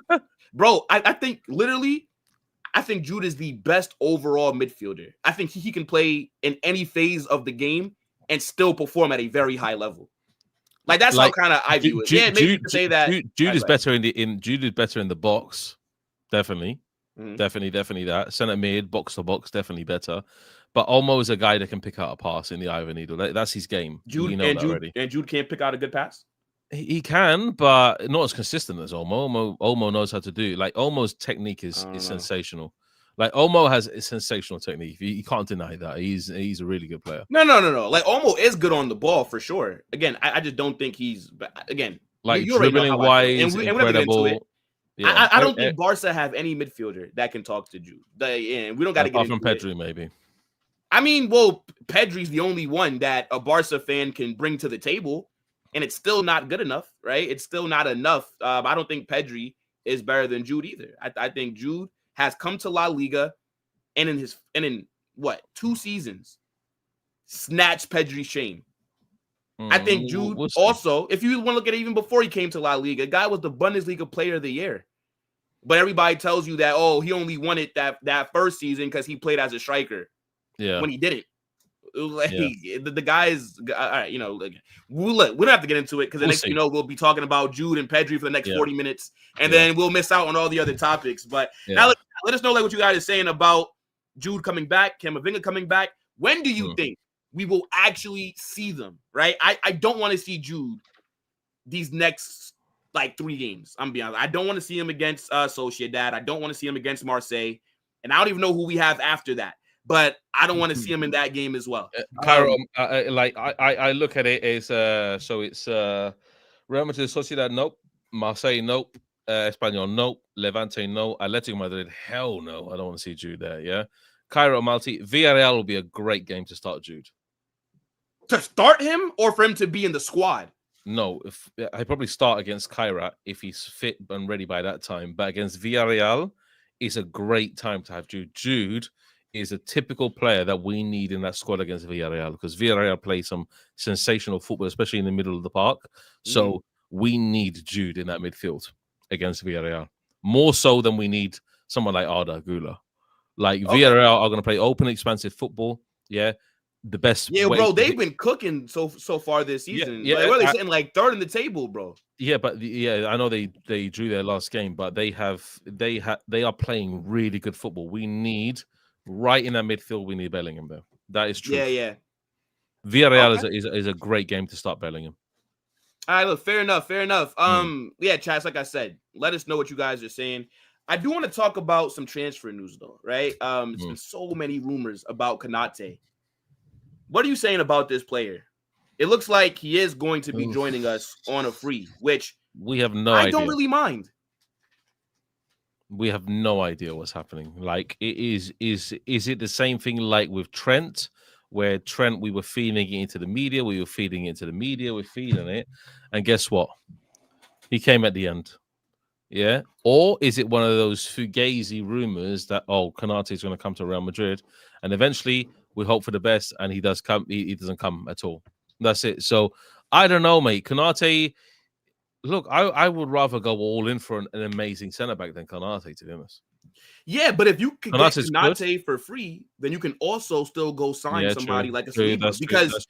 bro. I think Jude is the best overall midfielder. I think he can play in any phase of the game and still perform at a very high level. Like that's how kind of I view it. Maybe you can say that Jude is better Jude is better in the box, definitely. Mm-hmm. Definitely that. Center mid, box to box, definitely better. But Olmo is a guy that can pick out a pass in the eye of a needle. That's his game. Jude can't pick out a good pass. He can, but not as consistent as Olmo. Olmo knows how to do it. Like Olmo's technique is sensational. Like Olmo has a sensational technique. You can't deny that. He's a really good player. No. Like Olmo is good on the ball for sure. Again, I just don't think he's like dribbling wise, incredible. Yeah. I don't think Barca have any midfielder that can talk to Jude. And we don't got to get into from Pedri, maybe. I mean, well, Pedri's the only one that a Barca fan can bring to the table, and it's still not good enough, right? It's still not enough. I don't think Pedri is better than Jude either. I think Jude has come to La Liga, and in 2 seasons, snatched Pedri's shame. I think Jude also, if you want to look at it even before he came to La Liga, guy was the Bundesliga player of the year. But everybody tells you that, he only won it that first season because he played as a striker. Yeah. When he didn't. The guy is, all right, we don't have to get into it because the next, we'll be talking about Jude and Pedri for the next 40 minutes. And then we'll miss out on all the other topics. But now let us know what you guys are saying about Jude coming back, Camavinga coming back. When do you think we will actually see them, right? I don't want to see Jude these next like 3 games. I'm being honest. I don't want to see him against Sociedad. I don't want to see him against Marseille. And I don't even know who we have after that. But I don't want to see him in that game as well. Cairo, I look at it as so it's Real Madrid, Sociedad, nope. Marseille, nope. Espanyol, nope. Levante, no. Atletico Madrid, hell no. I don't want to see Jude there. Yeah. Cairo, Malti, Villarreal will be a great game to start Jude. To start him or for him to be in the squad? No, I probably start against Kairat if he's fit and ready by that time. But against Villarreal, it's a great time to have Jude. Jude is a typical player that we need in that squad against Villarreal because Villarreal play some sensational football, especially in the middle of the park. So we need Jude in that midfield against Villarreal more so than we need someone like Arda Güler. Like Villarreal are going to play open, expansive football. Yeah. The best. Yeah, bro, they've been cooking so far this season. Yeah, like, what are they sitting like 3rd in the table, bro? Yeah, but I know they drew their last game, but they are playing really good football. We need right in that midfield. We need Bellingham there. That is true. Yeah. Villarreal is a great game to start Bellingham. All right, look, fair enough. Yeah, Chaz, like I said, let us know what you guys are saying. I do want to talk about some transfer news though, right? There's been so many rumors about Konate. What are you saying about this player? It looks like he is going to be joining us on a free, which we have no idea. I don't really mind. We have no idea what's happening. Like, is it the same thing like with Trent, where Trent, we were feeding it into the media, we're feeding it, and guess what? He came at the end. Yeah? Or is it one of those fugazi rumors that, Konate is going to come to Real Madrid, and eventually we hope for the best, and he does come. He doesn't come at all. That's it. So I don't know, mate. Konate, look, I would rather go all in for an amazing centre back than Konate, to be honest. Yeah, but if you can get Konate for free, then you can also still go sign somebody like a Sleeper. Because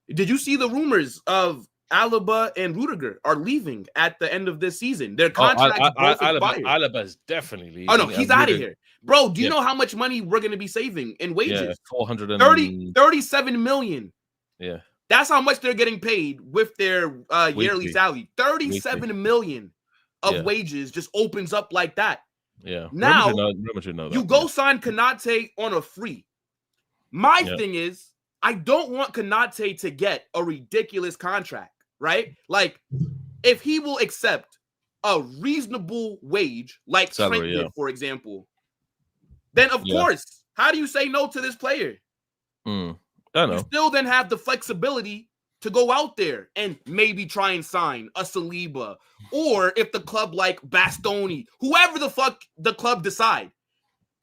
did you see the rumors of Alaba and Rudiger are leaving at the end of this season? Their contracts both expired. Alaba's definitely leaving. Oh no, he's out of here. Bro, do you know how much money we're going to be saving in wages? 37 million. Yeah. That's how much they're getting paid with their yearly salary. 37 million of wages just opens up like that. Yeah. Now, you go sign Konate on a free. My thing is, I don't want Konate to get a ridiculous contract, right? Like, if he will accept a reasonable wage, like Trent did, for example, then of course, how do you say no to this player? I don't know. You still then have the flexibility to go out there and maybe try and sign a Saliba, or if the club like Bastoni, whoever the fuck the club decide.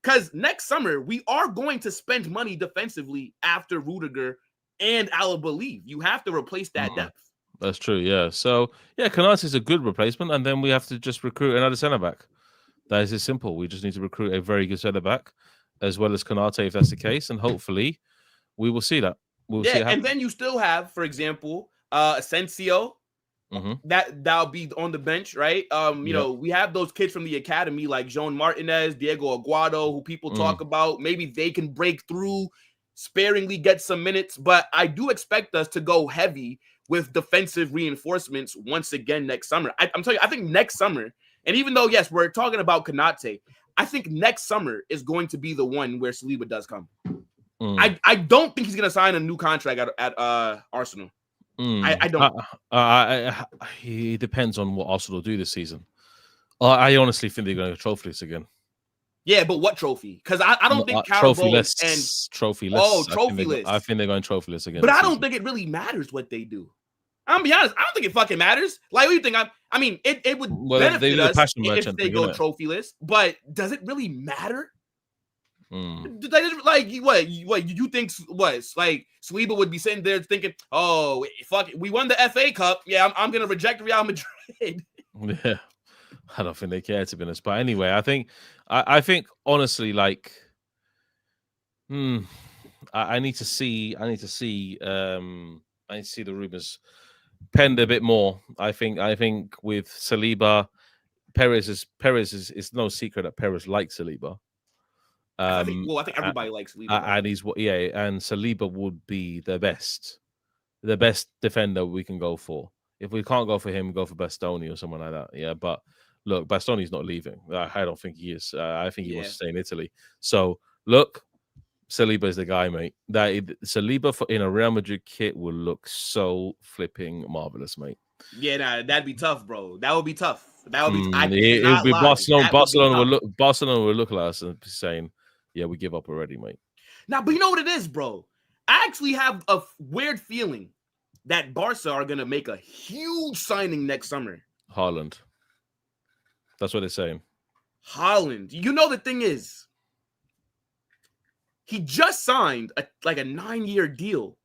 Because next summer, we are going to spend money defensively after Rudiger and Alaba leave. You have to replace that depth. That's true, yeah. So, Konate is a good replacement, and then we have to just recruit another centre-back. That is simple. We just need to recruit a very good centre-back, as well as Konate, if that's the case, and hopefully we will see that. We'll see and then you still have, for example, Asensio. That'll be on the bench, right? You know, we have those kids from the academy like Joan Martinez, Diego Aguado, who people talk about. Maybe they can break through, sparingly get some minutes, but I do expect us to go heavy with defensive reinforcements once again next summer. I'm telling you, I think next summer, and even though, yes, we're talking about Konate, I think next summer is going to be the one where Saliba does come. I don't think he's going to sign a new contract at Arsenal. I don't. It depends on what Arsenal do this season. I honestly think they're going to trophyless again. Yeah, but what trophy? Because I don't think trophyless. Oh, trophyless. I think they're going trophyless again. But I don't think it really matters what they do. I'm gonna be honest. I don't think it fucking matters. Like, what do you think? I mean, it would benefit us if they go trophyless. But does it really matter? Like, what you think? What, like, Saliba would be sitting there thinking, "Oh, fuck it, we won the FA Cup. Yeah, I'm gonna reject Real Madrid." Yeah, I don't think they care, to be honest. But anyway, I think honestly, like, I need to see the rumors penned a bit more. I think with Saliba, Perez is no secret that Perez likes Saliba. I think everybody likes Saliba. And Saliba would be the best defender we can go for If we can't go for him, go for Bastoni or someone like that. Yeah, but look, Bastoni's not leaving. I don't think he is. I think he wants to stay in Italy. So look, Saliba is the guy, mate. Saliba in a Real Madrid kit will look so flipping marvelous, mate. Yeah, nah, that'd be tough, bro. That would be tough. That would be. I it would cannot be lie. Barcelona. That Barcelona will look at us and be saying, "Yeah, we give up already, mate." Now, but you know what it is, bro? I actually have a weird feeling that Barca are gonna make a huge signing next summer. Haaland. That's what they're saying. Haaland. You know, the thing is, he just signed a 9-year deal.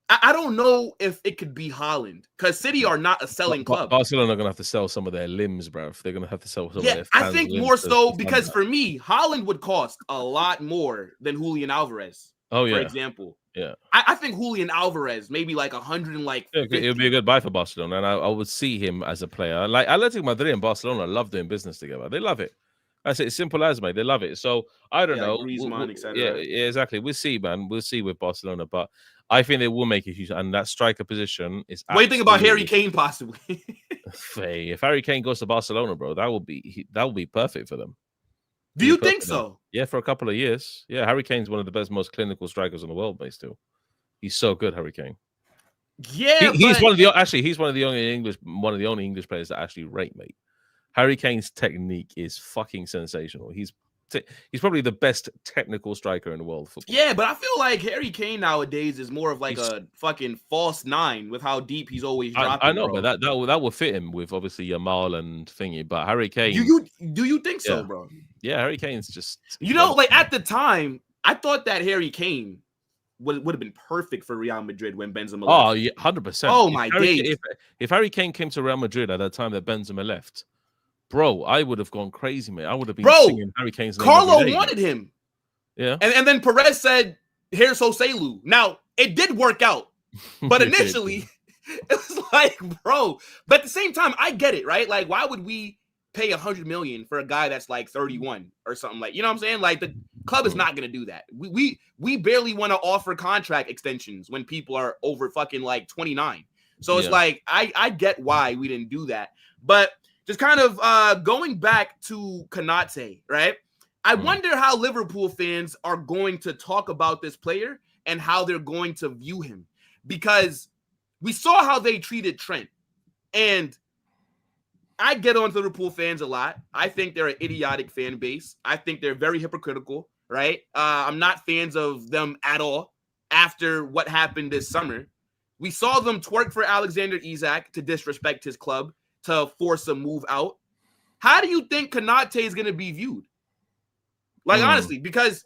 I don't know if it could be Haaland, because City are not a selling club. Barcelona are going to have to sell some of their limbs, bro. They're going to have to sell some of their fans' I think limbs more so because for me, Haaland would cost a lot more than Julian Alvarez. For example. Yeah. I think Julian Alvarez, maybe like 100 and like 50. It would be a good buy for Barcelona, and I would see him as a player. Like Atletico Madrid and Barcelona love doing business together. They love it. That's it. Simple as, mate. They love it. So I don't know. Like Griezmann, etc. Yeah, exactly. We'll see, man. We'll see with Barcelona, but I think they will make a huge. And that striker position is. What do you think about Harry Kane possibly? If Harry Kane goes to Barcelona, bro, that would be perfect for them. Do you think so? Yeah, for a couple of years. Yeah, Harry Kane's one of the best, most clinical strikers in the world, mate. Still, he's so good, Harry Kane. Yeah, he's one of the only English players that actually rate, mate. Harry Kane's technique is fucking sensational. He's probably the best technical striker in the world. Yeah, but I feel like Harry Kane nowadays is more of like a fucking false nine with how deep he's always dropping. I know, bro. but that will fit him with obviously Yamal and thingy. But Harry Kane, do you think so, bro? Yeah, Harry Kane's just like at the time, I thought that Harry Kane would have been perfect for Real Madrid when Benzema left. Oh yeah, 100%. Oh my days! If Harry Kane came to Real Madrid at that time that Benzema left, bro, I would have gone crazy, man. I would have been singing Harry Kane's name. Carlo wanted him. Yeah. And then Perez said, "Here's Joselu." Now, it did work out. But initially, it was like, bro. But at the same time, I get it, right? Like, why would we pay $100 million for a guy that's like 31 or something? Like, you know what I'm saying? Like, the club is not going to do that. We barely want to offer contract extensions when people are over fucking like 29. So it's like, I get why we didn't do that. But just kind of going back to Konate, right? I wonder how Liverpool fans are going to talk about this player and how they're going to view him, because we saw how they treated Trent. And I get on Liverpool fans a lot. I think they're an idiotic fan base. I think they're very hypocritical, right? I'm not fans of them at all after what happened this summer. We saw them twerk for Alexander Isak to disrespect his club, to force a move out. How do you think Konate is going to be viewed? Like, honestly, because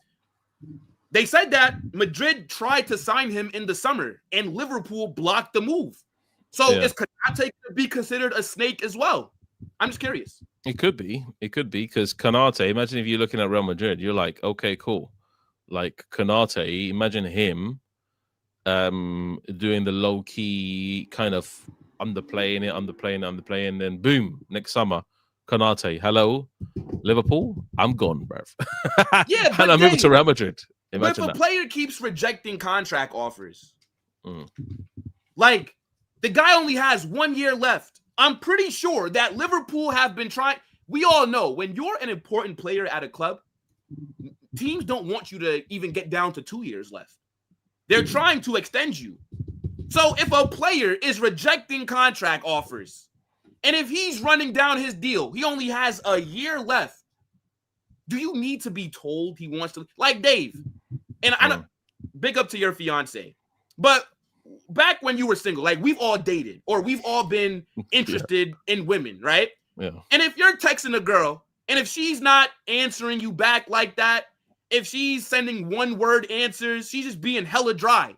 they said that Madrid tried to sign him in the summer and Liverpool blocked the move. So is Konate going to be considered a snake as well? I'm just curious. It could be because Konate, imagine if you're looking at Real Madrid, you're like, okay, cool. Like Konate, imagine him doing the low-key kind of underplaying, then boom, next summer, Konate, hello, Liverpool, I'm gone, bruv. Yeah, but and I'm moving to Real Madrid. Imagine if a player keeps rejecting contract offers, like the guy only has 1 year left, I'm pretty sure that Liverpool have been trying. We all know when you're an important player at a club, teams don't want you to even get down to 2 years left. They're trying to extend you. So if a player is rejecting contract offers, and if he's running down his deal, he only has a year left, do you need to be told he wants to? Like Dave, and I don't, big up to your fiance, but back when you were single, like we've all dated or we've all been interested in women, right? Yeah. And if you're texting a girl and if she's not answering you back like that, if she's sending one-word answers, she's just being hella dry.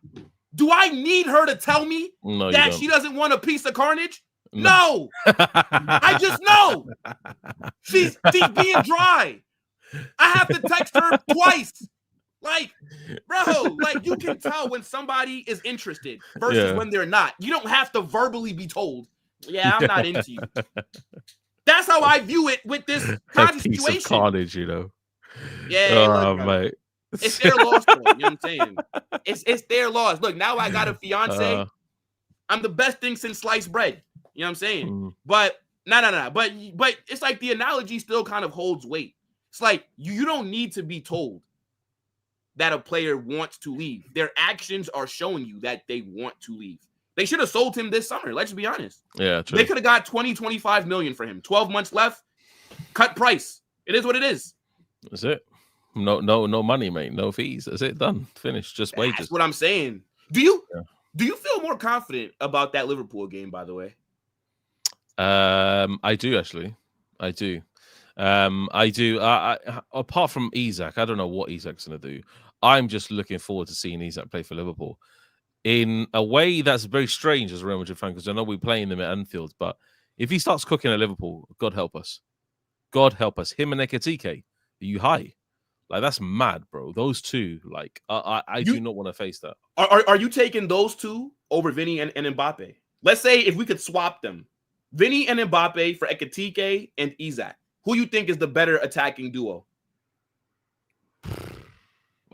Do I need her to tell me that she doesn't want a piece of carnage? No. I just know. She's being dry. I have to text her twice. Like, bro, like you can tell when somebody is interested versus when they're not. You don't have to verbally be told, yeah, I'm not into you. That's how I view it with this kind of situation. Piece of carnage, you know. Yeah, look, mate. It's their loss, bro. You know what I'm saying? It's their loss. Look, now I got a fiance. I'm the best thing since sliced bread. You know what I'm saying? Mm. But no. But it's like the analogy still kind of holds weight. It's like you don't need to be told that a player wants to leave. Their actions are showing you that they want to leave. They should have sold him this summer. Let's be honest. Yeah, true. They could have got 25 million for him. 12 months left. Cut price. It is what it is. That's it. No money, mate. No fees. That's it. Done. Finished. Just wages. That's what I'm saying. Do you feel more confident about that Liverpool game, by the way? I do, actually. I do. Apart from Isak, I don't know what Isak's going to do. I'm just looking forward to seeing Isak play for Liverpool in a way that's very strange as a Real Madrid fan, because I know we're playing them at Anfield, but if he starts cooking at Liverpool, God help us. God help us. Him and Ekitike, are you high? Like, that's mad, bro. Those two, like, I do not want to face that. Are you taking those two over Vinny and Mbappe? Let's say if we could swap them, Vinny and Mbappe for Ekitike and Isak. Who you think is the better attacking duo?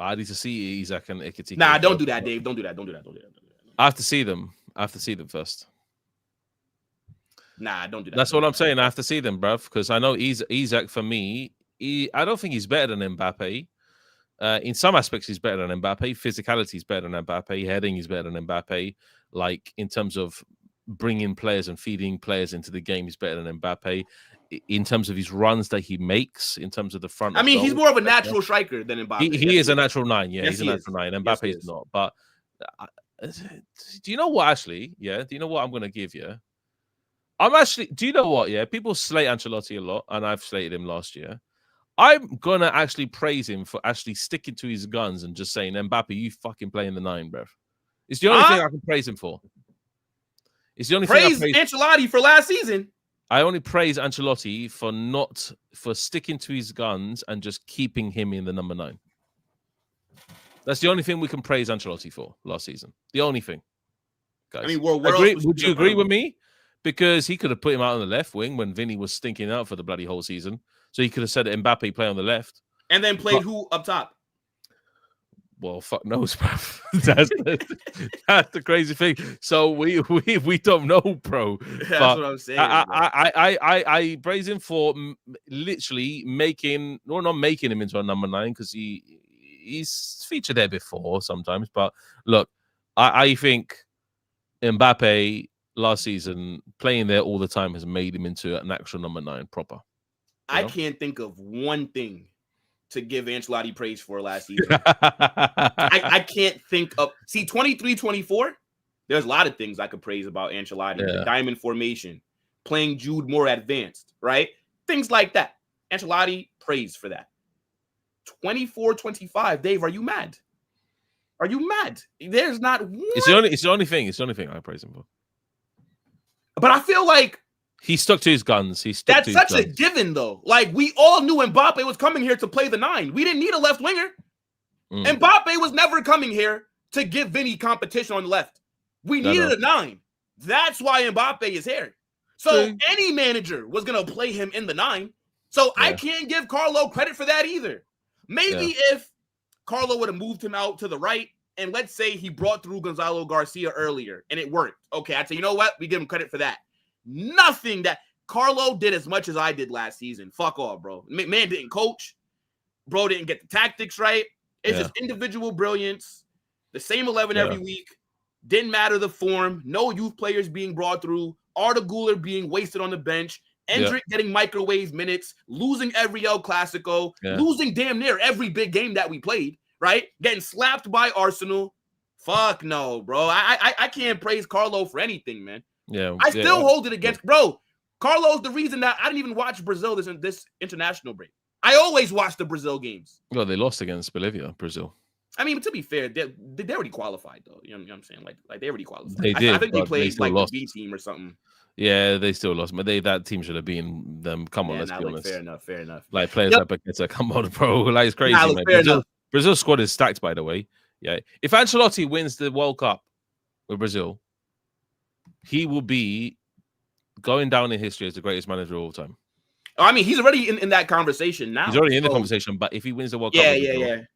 I need to see Isak and Ekitike. Nah, don't do that, Dave. Don't do that. I have to see them. First. Nah, don't do that. That's what I'm saying. I have to see them, bruv, because I know Isak, for me, I don't think he's better than Mbappe. In some aspects, he's better than Mbappe. Physicality is better than Mbappe. Heading is better than Mbappe. Like, in terms of bringing players and feeding players into the game, he's better than Mbappe. In terms of his runs that he makes, in terms of the front. I mean, he's more of a natural striker than Mbappe. He is a natural 9. Yeah, yes, he's a natural 9. Mbappe is not. But do you know what, actually? Yeah, do you know what I'm going to give you? Do you know what? Yeah, people slate Ancelotti a lot, and I've slated him last year. I'm going to actually praise him for actually sticking to his guns and just saying, Mbappe, you fucking playing the 9, bruv. It's the only thing I can praise him for. It's the only thing I praise Ancelotti for last season. I only praise Ancelotti for sticking to his guns and just keeping him in the number 9. That's the only thing we can praise Ancelotti for last season. The only thing, guys. I mean, would you agree with me? Because he could have put him out on the left wing when Vinny was stinking out for the bloody whole season. So he could have said that Mbappe play on the left. And then played who up top? Well, fuck knows, bro. That's the crazy thing. So we don't know, bro. That's what I'm saying. I praise him for literally not making him into a number 9, because he's featured there before sometimes. But look, I think Mbappe last season playing there all the time has made him into an actual number 9 proper. I can't think of one thing to give Ancelotti praise for last season. I can't think of... See, 23-24, there's a lot of things I could praise about Ancelotti. Yeah. The diamond formation, playing Jude more advanced, right? Things like that. Ancelotti, praise for that. 24-25, Dave, are you mad? Are you mad? There's not one... It's the only thing I praise him for. But I feel like he stuck to his guns. That's such a given, though. Like, we all knew Mbappe was coming here to play the 9. We didn't need a left winger. Mbappe was never coming here to give Vinny competition on the left. We needed a 9. That's why Mbappe is here. So any manager was going to play him in the 9. So I can't give Carlo credit for that either. Maybe if Carlo would have moved him out to the right, and let's say he brought through Gonzalo Garcia earlier and it worked. Okay, I'd say, you know what? We give him credit for that. Nothing that Carlo did as much as I did last season. Fuck off, bro. Man didn't coach. Bro didn't get the tactics right. It's just individual brilliance. The same 11 every week. Didn't matter the form. No youth players being brought through. Arda Güler being wasted on the bench. Endrick getting microwave minutes. Losing every El Clasico. Losing damn near every big game that we played. Right? Getting slapped by Arsenal. Fuck no, bro. I can't praise Carlo for anything, man. Yeah. I still hold it against bro. Carlo's the reason that I didn't even watch Brazil this international break. I always watch the Brazil games. Well, they lost against Bolivia, Brazil. I mean, to be fair, they already qualified, though. You know what I'm saying? Like they already qualified. They did. I think they played like lost. The B team or something. Yeah, they still lost, but that team should have been them. Come on, let's be honest. Fair enough. Like players like Paqueta, come on, bro. Like it's crazy, man. Brazil's squad is stacked, by the way. Yeah, if Ancelotti wins the World Cup with Brazil, he will be going down in history as the greatest manager of all time. I mean, he's already in that conversation now. He's already in the conversation, but if he wins the World Cup,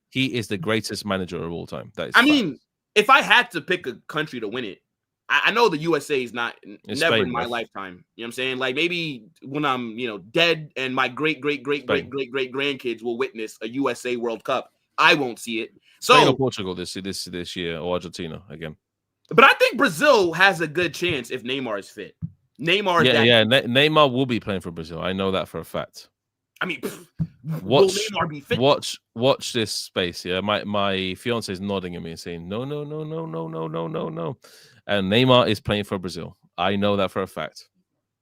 he is the greatest manager of all time. Mean, if I had to pick a country to win it, I know the USA is not It's never Spain, in my bruv. lifetime. You know what I'm saying? Like maybe when I'm, dead and my great grandkids will witness a USA World Cup, I won't see it. Spain or So, Portugal this year, or Argentina again. but I think Brazil has a good chance if Neymar is fit. Neymar is that. Yeah. Neymar will be playing for Brazil. I know that for a fact. I mean, will Watch Neymar be fit? watch this space. Yeah, my fiance is nodding at me and saying no. And Neymar is playing for Brazil. I know that for a fact.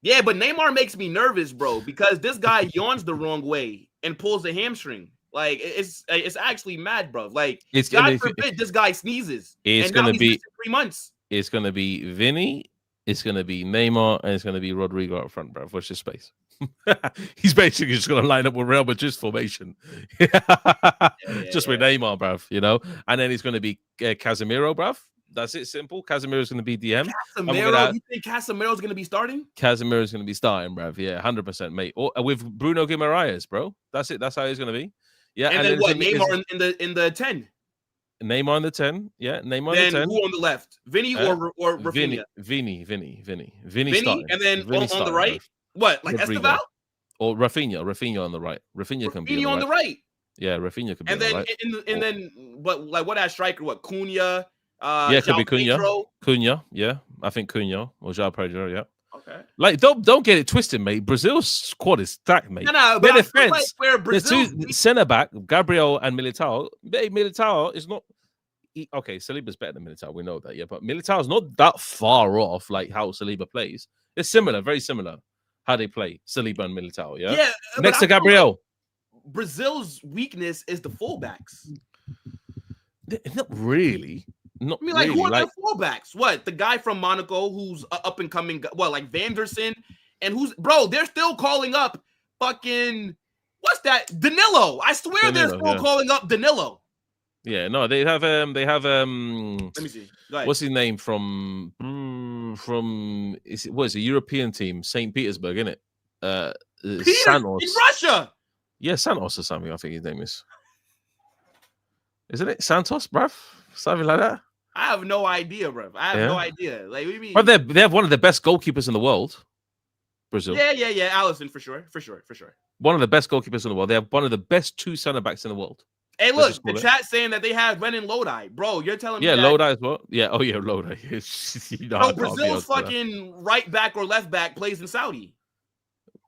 Yeah, but Neymar makes me nervous, bro, because this guy yawns the wrong way and pulls a hamstring. Like it's actually mad, bro. Like God forbid this guy sneezes. It's and now gonna he's be missing 3 months. It's gonna be Vinny. It's gonna be Neymar, and it's gonna be Rodrigo up front, bro. Watch this space. He's basically just gonna line up with Real Madrid's formation, just with Neymar, bruv. And then he's gonna be Casemiro, bruv. That's it, simple. Casemiro's gonna be DM. Casemiro, you think Casemiro's gonna be starting? Casemiro's gonna be starting, bruv. Yeah, 100%, mate. Or with Bruno Guimaraes, bro. That's it. That's how he's gonna be. Yeah, and then what? Neymar in the 10. Neymar in the 10. Yeah, Neymar then in the 10. Who on the left? Vinny or Rafinha? Vinny starting. And then on the right, what? Like Rodrigo. Esteval? Or Rafinha on the right. Rafinha can be on the right. Yeah, Rafinha can be and on then the right. And then what that striker? What Cunha? Yeah, could be Cunha. Pedro? Cunha, yeah. I think Cunha or João Pedro, yeah. Okay. Like, don't get it twisted, mate. Brazil's squad is stacked, mate. No, their but defense. like where Brazil, two centre back, Gabriel and Militao. Militao is not okay. Saliba's better than Militao, we know that, yeah. But Militao's not that far off, like how Saliba plays. It's similar, very similar. How they play, Saliba and Militao, yeah. Yeah. Next to Gabriel. Brazil's weakness is the fullbacks. Not really. Not I mean, like, really. who are their fullbacks? What? The guy from Monaco who's up and coming, like Vanderson? And bro, they're still calling up fucking, what's that? Danilo. I swear they're still calling up Danilo. Yeah, no, they have let me see. What's his name from what is it, European team, St. Petersburg, isn't it? Santos. In Russia. Yeah, Santos or something, I think his name is. Isn't it Santos, bruv? Something like that. I have no idea, bro. I have no idea. Like, what do you mean? But they have one of the best goalkeepers in the world, Brazil. Yeah. Allison, for sure. One of the best goalkeepers in the world. They have one of the best two center backs in the world. Hey, look, the chat saying that they have Renan Lodi. Bro, you're telling me that... Lodi as well? Yeah, Lodi. Brazil's fucking right back or left back plays in Saudi.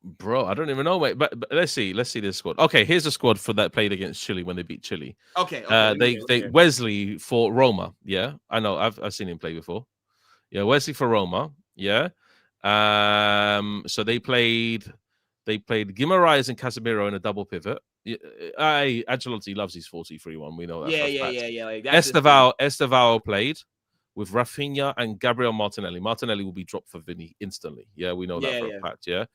Bro, I don't even know, mate. But let's see this squad. Okay, here's the squad for that played against Chile when they beat Chile. Okay. They Wesley for Roma. Yeah, I know. I've seen him play before. Yeah, Wesley for Roma. Yeah. So they played Guimaraes and Casemiro in a double pivot. Ancelotti loves his 4-3-1. We know that. Yeah. Like, Esteval played with Rafinha and Gabriel Martinelli. Martinelli will be dropped for Vinny instantly. Yeah, we know that for a fact. Yeah.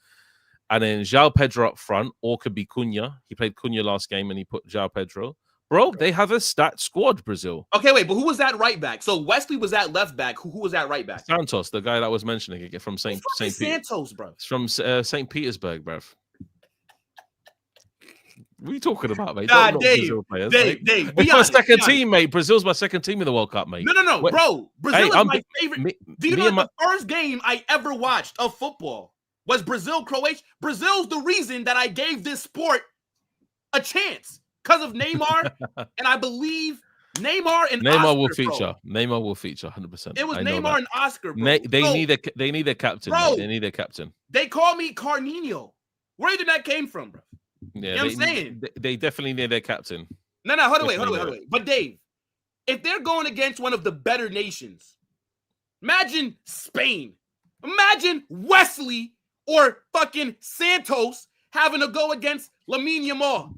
And then João Pedro up front, or could be Cunha. He played Cunha last game and he put João Pedro. Bro, they have a stat squad, Brazil. Okay, wait, but who was that right back? So Wesley was that left back. Who was that right back? Santos, the guy that was mentioning it from St. Santos, bro. It's from St. Petersburg, bruv. What are you talking about, mate? Dave. It's my second team, mate. Brazil's my second team in the World Cup, mate. No, bro. Brazil is my favorite. Do you know the first game I ever watched of football was Brazil-Croatia? Brazil's the reason that I gave this sport a chance because of Neymar, and I believe Neymar and Oscar, will feature. Bro. Neymar will feature 100%. It was Neymar and Oscar, bro. They need a captain. Bro, they need a captain. They call me Carninho. Where did that came from, bro? Yeah, you know what I'm saying? They definitely need their captain. No, hold on. But Dave, if they're going against one of the better nations, imagine Spain. Imagine Wesley or fucking Santos having to go against Lamine Yamal.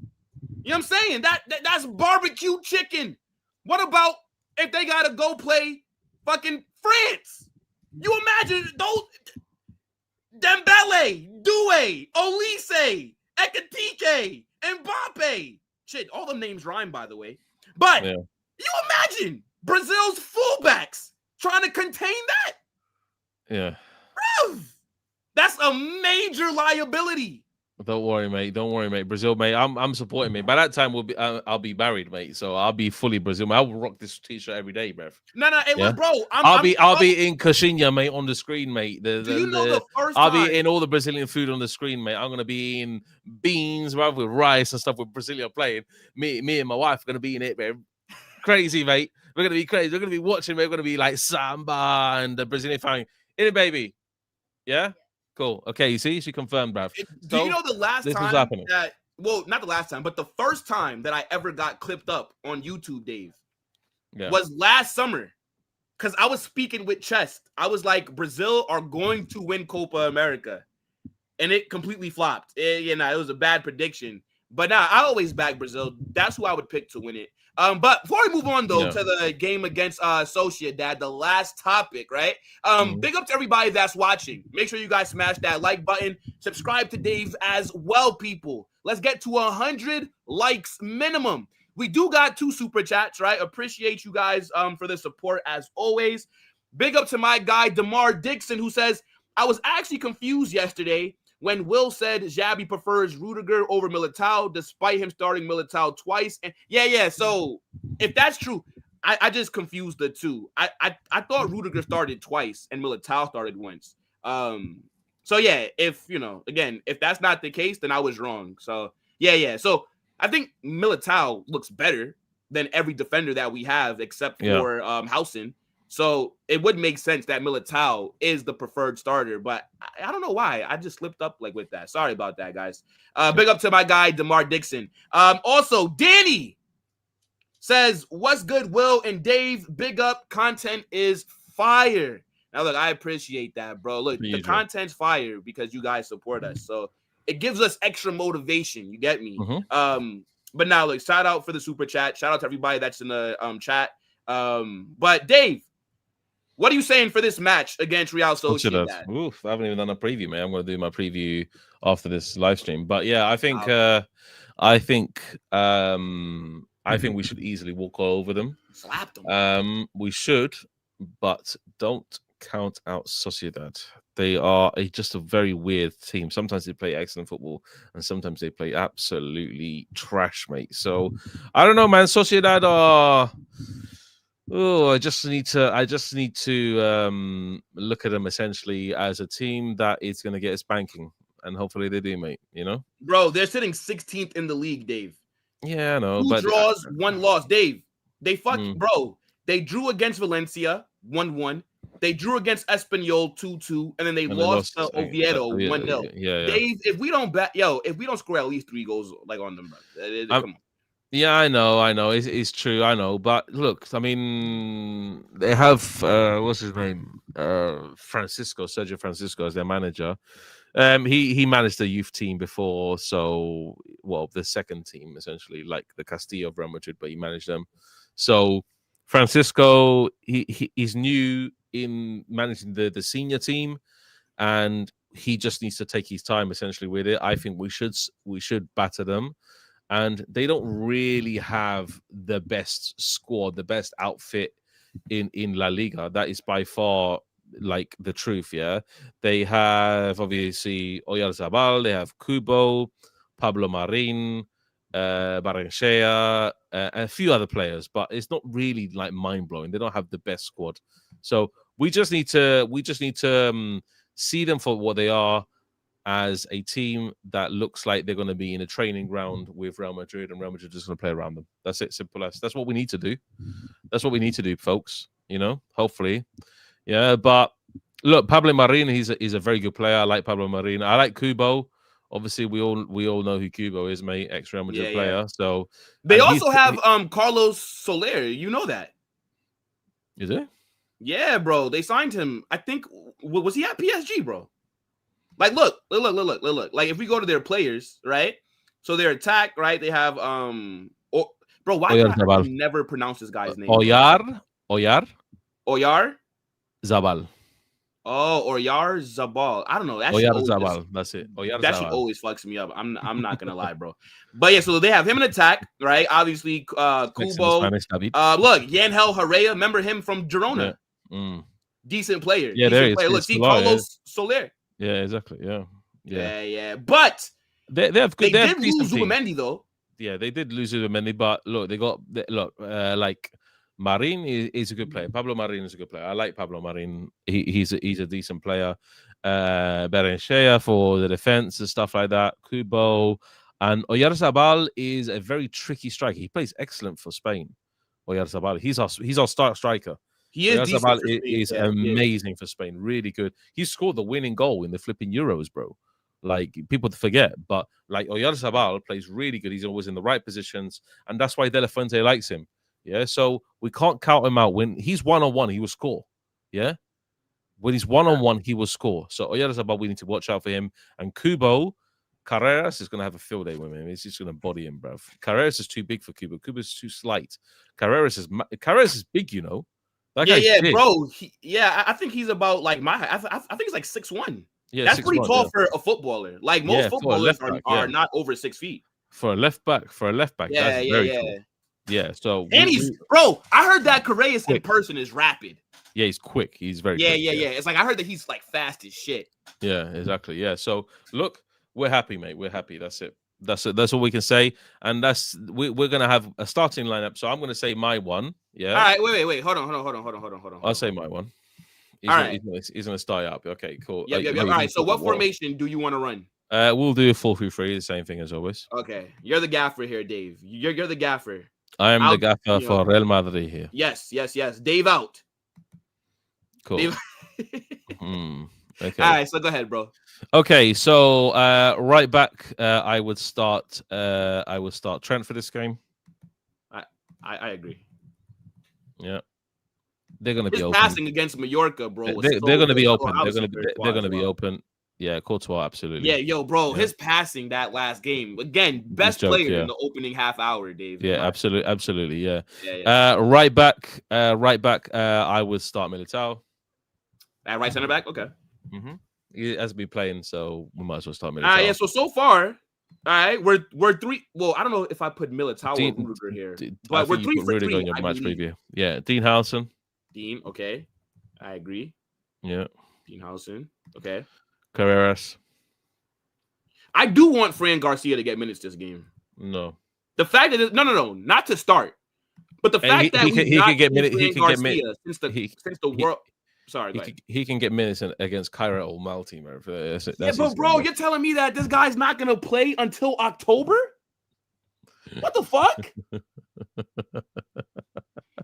You know what I'm saying? That's barbecue chicken. What about if they got to go play fucking France? You imagine those Dembele, Doué, Olise, Ekatike, Mbappé. Shit, all them names rhyme, by the way. But you imagine Brazil's fullbacks trying to contain that? Yeah. Bruv, that's a major liability. Don't worry, mate. Don't worry, mate. Brazil, mate. I'm supporting, mate. By that time, I'll be married, mate. So I'll be fully Brazil, mate. I will rock this t-shirt every day, bruv. No, hey, Yeah. look, bro. I'll bro, be in Caixinha, mate, on the screen, mate. Do you know the first I'll time? be in all the Brazilian food on the screen, mate. I'm gonna be in beans, bruv, with rice and stuff with Brazilian playing. Me and my wife are gonna be in it, man. Crazy, mate. We're gonna be crazy. We're gonna be watching. We're gonna be like samba and the Brazilian fan. In it, baby. Yeah. Cool. Okay. You see, she confirmed, bruv. Do you know the last this time was happening? well, not the last time, but the first time that I ever got clipped up on YouTube, Dave, Yeah. was last summer. Because I was speaking with Chest. I was like, Brazil are going to win Copa America. And it completely flopped. It was a bad prediction. But now I always back Brazil. That's who I would pick to win it. But before we move on, though, to the game against Sociedad, the last topic, right? Big up to everybody that's watching. Make sure you guys smash that like button. Subscribe to Dave as well, people. Let's get to 100 likes minimum. We do got 2 super chats, right? Appreciate you guys for the support as always. Big up to my guy, DeMar Dixon, who says, I was actually confused yesterday when Will said Xabi prefers Rudiger over Militao, despite him starting Militao twice. And so if that's true, I just confused the two. I thought Rudiger started twice and Militao started once. So yeah, if that's not the case, then I was wrong. So yeah. So I think Militao looks better than every defender that we have except for Housen. So it would make sense that Militao is the preferred starter, but I don't know why. I just slipped up like with that. Sorry about that, guys. Big up to my guy, DeMar Dixon. Also, Danny says, what's good, Will and Dave? Big up. Content is fire. Now, look, I appreciate that, bro. Look, the content's fire because you guys support us. So it gives us extra motivation. You get me? But now, look, shout out for the super chat. Shout out to everybody that's in the chat. But Dave, what are you saying for this match against Real Sociedad? Oof, I haven't even done a preview, man. I'm going to do my preview after this live stream. But yeah, I think we should easily walk all over them. Slap them. We should, but don't count out Sociedad. They are just a very weird team. Sometimes they play excellent football, and sometimes they play absolutely trash, mate. So I don't know, man. Sociedad are. Oh, I just need to look at them essentially as a team that is going to get a spanking, and hopefully they do, mate. You know, bro, they're sitting 16th in the league, Dave. Yeah, I know. 2 draws, 1 loss, Dave. They bro. They drew against Valencia 1-1. They drew against Espanyol 2-2, and then they lost to Oviedo 1-0. Yeah. Dave, if we don't score at least 3 goals like on them, bro, come on. Yeah, I know. It's true. I know. But look, I mean, they have what's his name? Sergio Francisco as their manager. He managed the youth team before, so the second team essentially, like the Castillo of Real Madrid, but he managed them. So Francisco, he's new in managing the senior team, and he just needs to take his time essentially with it. I think we should batter them. And they don't really have the best squad, the best outfit in La Liga. That is by far like the truth, yeah. They have obviously Oyarzabal, they have Kubo, Pablo Marin, Barrenechea, a few other players, but it's not really like mind-blowing. They don't have the best squad. So we just need to see them for what they are, as a team that looks like they're going to be in a training ground with Real Madrid, and Real Madrid is just going to play around them. That's it, simple as. That's what we need to do. That's what we need to do, folks. You know, hopefully. Yeah, but look, Pablo Marin, he's a very good player. I like Pablo Marin. I like Kubo. Obviously, we all know who Kubo is, mate. Ex-Real Madrid player. So they also have Carlos Soler. You know that. Is it? Yeah, bro. They signed him. I think was he at PSG, bro? Like, look. Like, if we go to their players, right? So their attack, right? They have bro. Why do I never pronounce this guy's name? Oyar Zabal. Oh, Oyar Zabal. I don't know. Oyar Zabal. That's it. That shit always fucks me up. I'm not gonna lie, bro. But yeah, so they have him in attack, right? Obviously, Kubo. Look, Yangel Herrera. Remember him from Girona? Yeah. Decent player. Yeah, Decent player. Look, see Carlos Soler. Yeah, exactly. Yeah. But They have good. They They have did lose decent teams. Zubimendi though. Yeah, they did lose Zubimendi, but look, like Marin is a good player. Pablo Marin is a good player. I like Pablo Marin. He's a decent player. Berenshea for the defense and stuff like that. Kubo and Oyarzabal is a very tricky striker. He plays excellent for Spain. Oyarzabal, he's our start striker. He is decent Oyarzabal for Spain. is amazing for Spain. Really good. He scored the winning goal in the flipping Euros, bro. Like people forget, but like Oyarzabal plays really good. He's always in the right positions, and that's why De La Fuente likes him. Yeah, so we can't count him out. When he's 1-on-1, he will score. Yeah, when he's 1-on-1, he will score. So Oyarzabal, we need to watch out for him. And Kubo Carreras is going to have a field day with him. He's just going to body him, bro. Carreras is too big for Kubo. Kubo's too slight. Carreras is big, you know. Yeah, bro. I think he's about like my height. I think he's like 6'1". Yeah, that's pretty tall for a footballer. Like most footballers are not over 6 feet. For a left back, that's very tall. Yeah, so bro, I heard that Correas in person is rapid. Yeah, he's quick. He's very quick. Yeah. It's like I heard that he's like fast as shit. Yeah, exactly. Yeah. So look, we're happy, mate. We're happy. That's it. That's all we can say. And we're gonna have a starting lineup. So I'm gonna say my one. Yeah. All right, wait. Hold on. I'll say my one. He's gonna start up. Okay, cool. Yeah. All right. So what formation do you want to run? We'll do a 4-3-3, the same thing as always. Okay. You're the gaffer here, Dave. You're the gaffer. I am the gaffer for Real Madrid here. Yes. Dave out. Cool. Dave... Okay. All right, so go ahead, bro. Okay, so right back, I would start Trent for this game. I agree. Yeah. They're going to be open. Passing against Mallorca, bro. They're going to be open. They're going to be open. Yeah, Courtois, absolutely. Yeah, yo, bro, his passing that last game again, best player in the opening half hour, Dave. Yeah, absolutely. Yeah. Right back. I would start Militao. At right center back, okay. Mm-hmm. He has to be playing, so we might as well start Militao. Yeah. So far, all right, we're three. Well, I don't know if I put Militao or Rudiger here, but we're 3 for 3 on your match preview. Yeah, Dean Howson. Dean, okay, I agree. Yeah, Dean Howson, okay. Carreras. I do want Fran Garcia to get minutes this game. No. The fact that no, not to start, but the fact that he can get minutes. He can get minutes since the world. Sorry, he can get minutes against Kyra or Malti, man. But bro, you're telling me that this guy's not gonna play until October? What the fuck?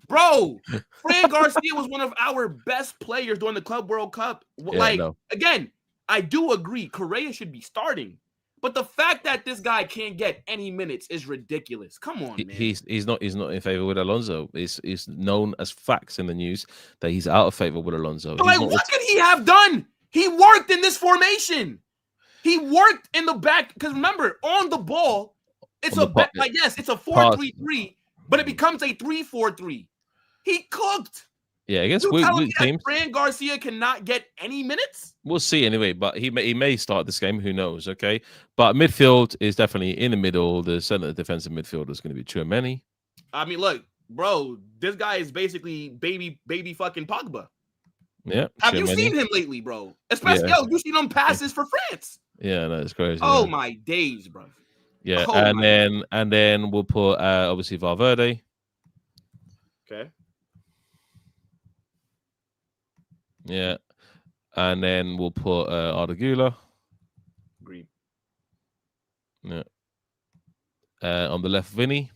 Bro, Fran Garcia was one of our best players during the Club World Cup. Again, I do agree. Correa should be starting. But the fact that this guy can't get any minutes is ridiculous. Come on, man. He's not in favor with Alonso. It's known as facts in the news that he's out of favor with Alonso. But what could he have done? He worked in this formation. He worked in the back because remember, on the ball, it's a 4-3-3, but it becomes a 3-4-3. He cooked. Yeah, I guess Fran Garcia cannot get any minutes. We'll see anyway, but he may start this game. Who knows? Okay, but midfield is definitely in the middle. The center defensive midfield is going to be Tchouaméni. I mean, look, bro, this guy is basically baby fucking Pogba. Yeah. Have you seen him lately, bro? Especially, you seen him passes for France. Yeah, no, it's crazy. Oh my days, bro. Yeah, and then we'll put obviously Valverde. Okay. Yeah, and then we'll put Arda Güler. Agreed. Yeah. On the left, Vinny.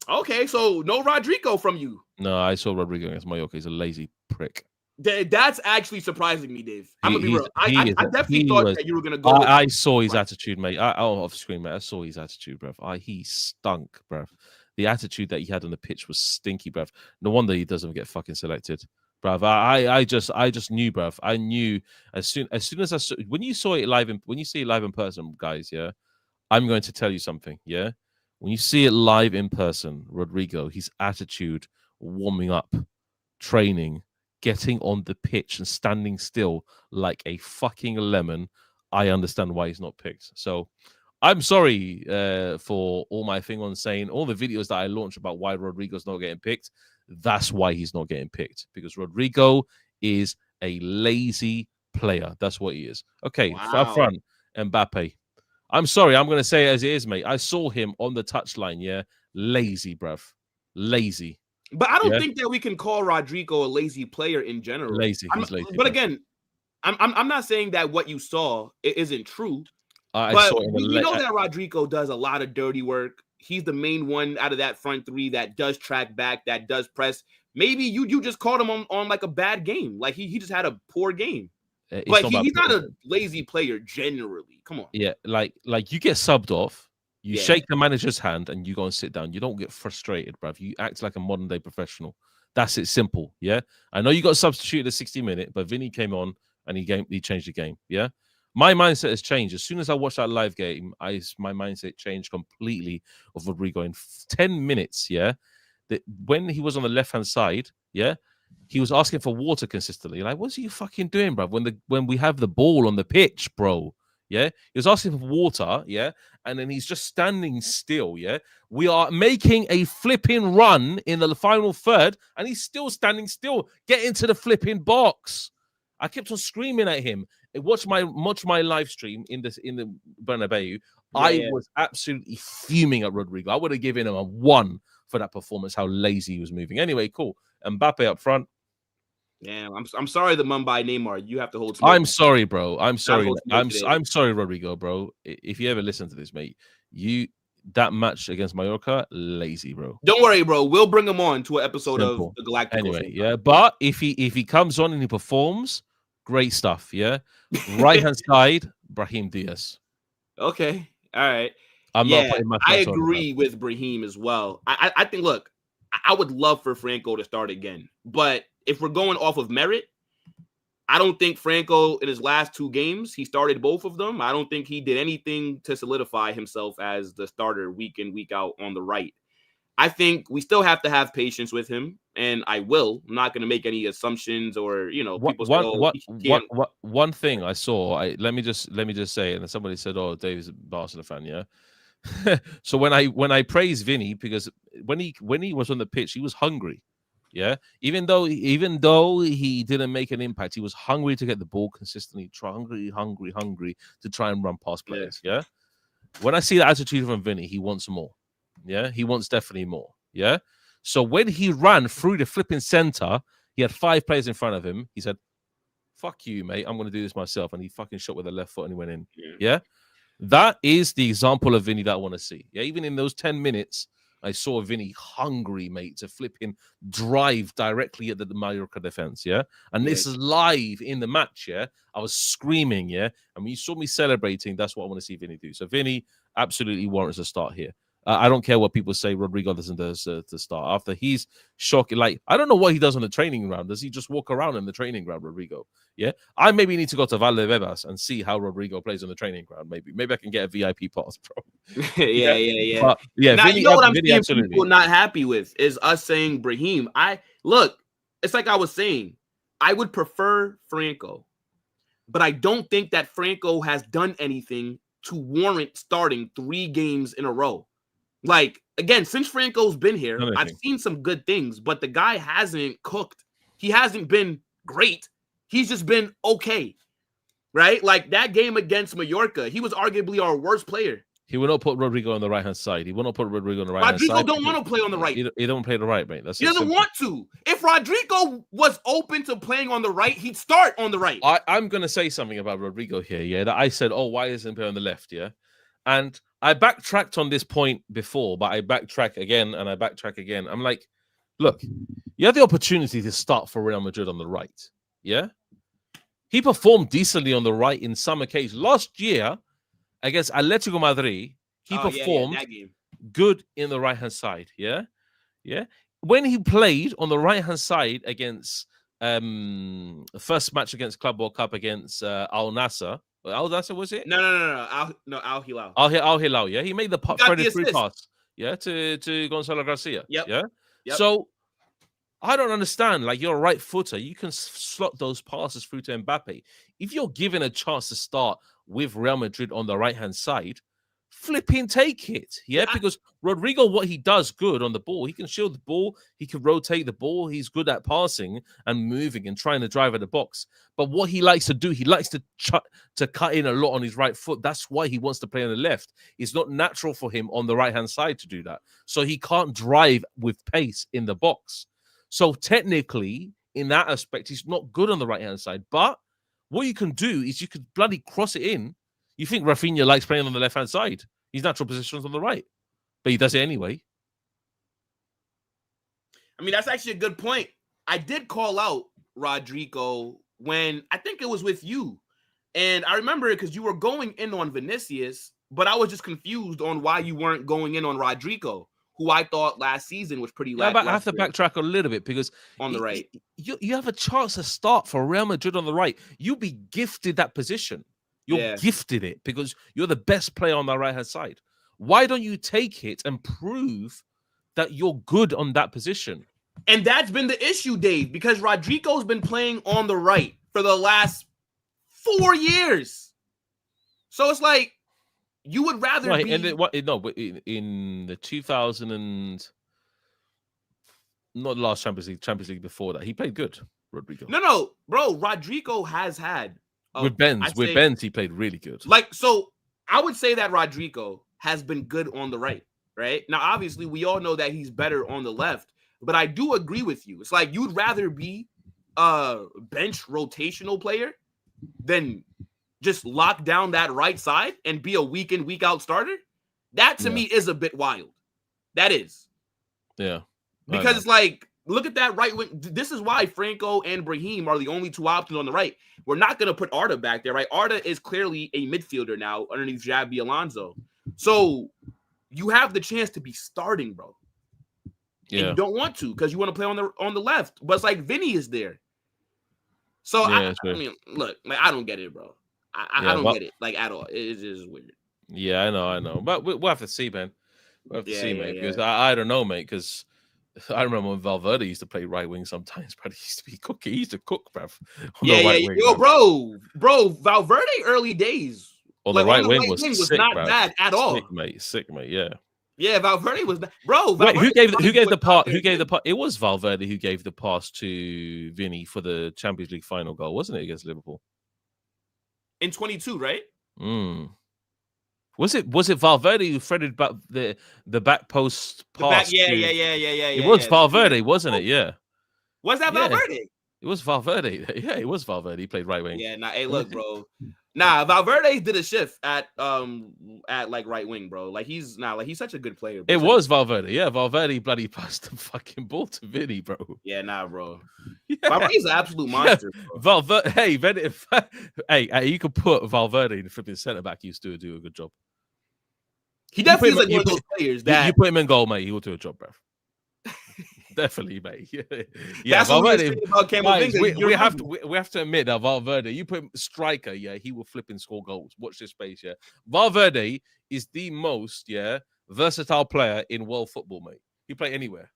Okay, so no Rodrigo from you. No, I saw Rodrigo against Mallorca. He's a lazy prick. That's actually surprising me, Dave. I'm gonna be real. I definitely thought that you were gonna go. I saw his attitude, mate. Off screen, mate. I saw his attitude, bruv. He stunk, bruv. The attitude that he had on the pitch was stinky, bruv. No wonder he doesn't get fucking selected. Bruv, I just knew, bruv. I knew as soon as I saw when you see it live in person, guys. Yeah, I'm going to tell you something. Yeah, when you see it live in person, Rodrigo, his attitude, warming up, training, getting on the pitch and standing still like a fucking lemon. I understand why he's not picked. So I'm sorry for all my thing on saying all the videos that I launched about why Rodrigo's not getting picked. That's why he's not getting picked, because Rodrigo is a lazy player. That's what he is. Okay, up front, Mbappé. I'm sorry. I'm going to say it as it is, mate. I saw him on the touchline. Yeah. Lazy, bruv. Lazy. But I don't think that we can call Rodrigo a lazy player in general. Lazy. He's lazy. But again, I'm not saying that what you saw isn't true. I but saw him we know that Rodrigo does a lot of dirty work. He's the main one out of that front three that does track back, that does press. Maybe you just caught him on like a bad game. Like he just had a poor game. But he's not a lazy player generally. Come on. Yeah, like you get subbed off, you shake the manager's hand and you go and sit down. You don't get frustrated, bruv. You act like a modern day professional. That's it, simple. Yeah. I know you got substituted at 60-minute, but Vinny came on and he changed the game. Yeah. My mindset has changed. As soon as I watched that live game, my mindset changed completely of Rodrigo in 10 minutes. Yeah. When he was on the left-hand side, yeah, he was asking for water consistently. Like, what's he fucking doing, bro? When we have the ball on the pitch, bro. Yeah, he was asking for water, yeah, and then he's just standing still, yeah. We are making a flipping run in the final third, and he's still standing still. Get into the flipping box. I kept on screaming at him. Watch my live stream in the Bernabeu. I was absolutely fuming at Rodrigo. I would have given him a 1 for that performance. How lazy he was moving. Anyway, cool. Mbappé up front. Yeah, I'm sorry, the Mumbai Neymar. You have to hold. Smoke. I'm sorry, bro. I'm sorry. I'm sorry, Rodrigo, bro. If you ever listen to this, mate, that match against Mallorca, lazy, bro. Don't worry, bro. We'll bring him on to an episode Simple. of the Galacticos. Anyway, yeah. But if he comes on and he performs, great stuff. Yeah. Right hand side, Brahim Diaz. Okay. All right. I'm not putting my. I agree with Brahim as well. I think. Look, I would love for Franco to start again, but if we're going off of merit, I don't think Franco in his last 2 games, he started both of them. I don't think he did anything to solidify himself as the starter week in, week out on the right. I think we still have to have patience with him, and I will. I'm not going to make any assumptions or, one thing I saw, let me just say, and somebody said, "Oh, Dave's a Barcelona fan," yeah. So when I praise Vinny, because when he was on the pitch, he was hungry. Yeah, even though he didn't make an impact, he was hungry to get the ball consistently, hungry to try and run past players. Yeah. When I see the attitude from Vinny, he wants more. Yeah, he wants definitely more. Yeah. So when he ran through the flipping center, he had 5 players in front of him. He said, "Fuck you, mate. I'm going to do this myself." And he fucking shot with the left foot and he went in. Yeah. That is the example of Vinny that I want to see. Yeah. Even in those 10 minutes, I saw Vinny hungry, mate, to flip him, drive directly at the Mallorca defense, yeah? And this is live in the match, yeah? I was screaming, yeah? And when you saw me celebrating, that's what I want to see Vinny do. So Vinny absolutely warrants a start here. I don't care what people say. Rodrigo doesn't deserve to start. After he's shocking, like, I don't know what he does on the training ground. Does he just walk around in the training ground, Rodrigo? Yeah. I maybe need to go to Valdebebas and see how Rodrigo plays on the training ground. Maybe I can get a VIP pass, bro. yeah. But, yeah. Now, Vinny, you know what I'm Vinny, seeing absolutely. people not happy with is us saying Brahim. Look, it's like I was saying, I would prefer Franco, but I don't think that Franco has done anything to warrant starting 3 games in a row. Like, again, since Franco's been here, I've seen some good things, but the guy hasn't cooked. He hasn't been great. He's just been okay, right? Like, that game against Mallorca, he was arguably our worst player. He will not put Rodrigo on the right-hand side. He will not put Rodrigo on the right-hand side. Rodrigo don't want to play on the right. He don't play the right, mate. He doesn't want to. If Rodrigo was open to playing on the right, he'd start on the right. I'm going to say something about Rodrigo here, yeah, that I said, oh, why isn't he on the left, yeah? And I backtracked on this point before, but I backtrack again and I backtrack again. I'm like, look, you have the opportunity to start for Real Madrid on the right, yeah? He performed decently on the right in some occasions. Last year, against Atletico Madrid, he performed good in the right-hand side, yeah? Yeah. When he played on the right-hand side against first match against Club World Cup against Al Nassr, was it? No. Al Hilal. Al Hilal, yeah. He made the threaded through pass, yeah, to Gonzalo Garcia. Yep. Yeah. Yep. So I don't understand. Like, you're a right footer. You can slot those passes through to Mbappe. If you're given a chance to start with Real Madrid on the right-hand side, flipping take it. Yeah, because Rodrigo, what he does good on the ball, he can shield the ball, he can rotate the ball, he's good at passing and moving and trying to drive at the box. But what he likes to do, he likes to cut in a lot on his right foot. That's why he wants to play on the left. It's not natural for him on the right-hand side to do that. So he can't drive with pace in the box. So technically, in that aspect, he's not good on the right-hand side. But what you can do is you could bloody cross it in. You think Rafinha likes playing on the left-hand side. His natural position is on the right. But he does it anyway. I mean, that's actually a good point. I did call out Rodrigo when I think it was with you. And I remember it because you were going in on Vinícius, but I was just confused on why you weren't going in on Rodrigo, who I thought last season was pretty lackluster. I have to backtrack a little bit because on the right. You have a chance to start for Real Madrid on the right. You'll be gifted that position. You're gifted it because you're the best player on the right-hand side. Why don't you take it and prove that you're good on that position? And that's been the issue, Dave, because Rodrigo's been playing on the right for the last 4 years. So it's like you would rather be... in the 2000 and... Not the last Champions League before that. He played good, Rodrigo. No, bro. Rodrigo has had... With Benz, he played really good. So I would say that Rodrigo has been good on the right? Now, obviously, we all know that he's better on the left, but I do agree with you. It's like you'd rather be a bench rotational player than just lock down that right side and be a week in, week out starter. That to me is a bit wild. That is. Yeah. Because it's like, look at that right wing. This is why Franco and Brahim are the only two options on the right. We're not going to put Arda back there, right? Arda is clearly a midfielder now underneath Xabi Alonso. So you have the chance to be starting, bro. Yeah. And you don't want to because you want to play on the left. But it's like Vinny is there. So, I mean, look, like, I don't get it, bro. I don't get it, like, at all. It's just weird. Yeah, I know. But we'll have to see, man. We'll have to see, mate. Because I don't know, mate, because... I remember when Valverde used to play right wing sometimes, but he used to be cooking. He used to cook, bruv. Yo, bro, Valverde early days. On the right wing was sick, not bruv. Bad at all. Sick, mate. Yeah. Yeah, Valverde was bro. Wait, who gave the pass? It was Valverde who gave the pass to Vinny for the Champions League final goal, wasn't it, against Liverpool? In 22, right? Was it Valverde who threaded back the back post pass? Yeah. It was Valverde, wasn't it? Yeah. Was that Valverde? It was Valverde. Yeah, it was Valverde. He played right wing. Yeah, hey, look, bro. Valverde did a shift at like right wing, bro. Like he's such a good player. It was Valverde. Yeah, Valverde bloody passed the fucking ball to Vinny, bro. Yeah, bro. Yeah. Valverde's an absolute monster. Yeah. Valverde, hey, you could put Valverde in the flipping centre back. He used to do a good job. He definitely is like one of those players that you put him in goal, mate. He will do a job, bro. Definitely, mate. Yeah. That's Valverde. What we have to admit that Valverde, you put him striker, he will flip and score goals. Watch this space, Valverde is the most, versatile player in world football, mate. He play anywhere.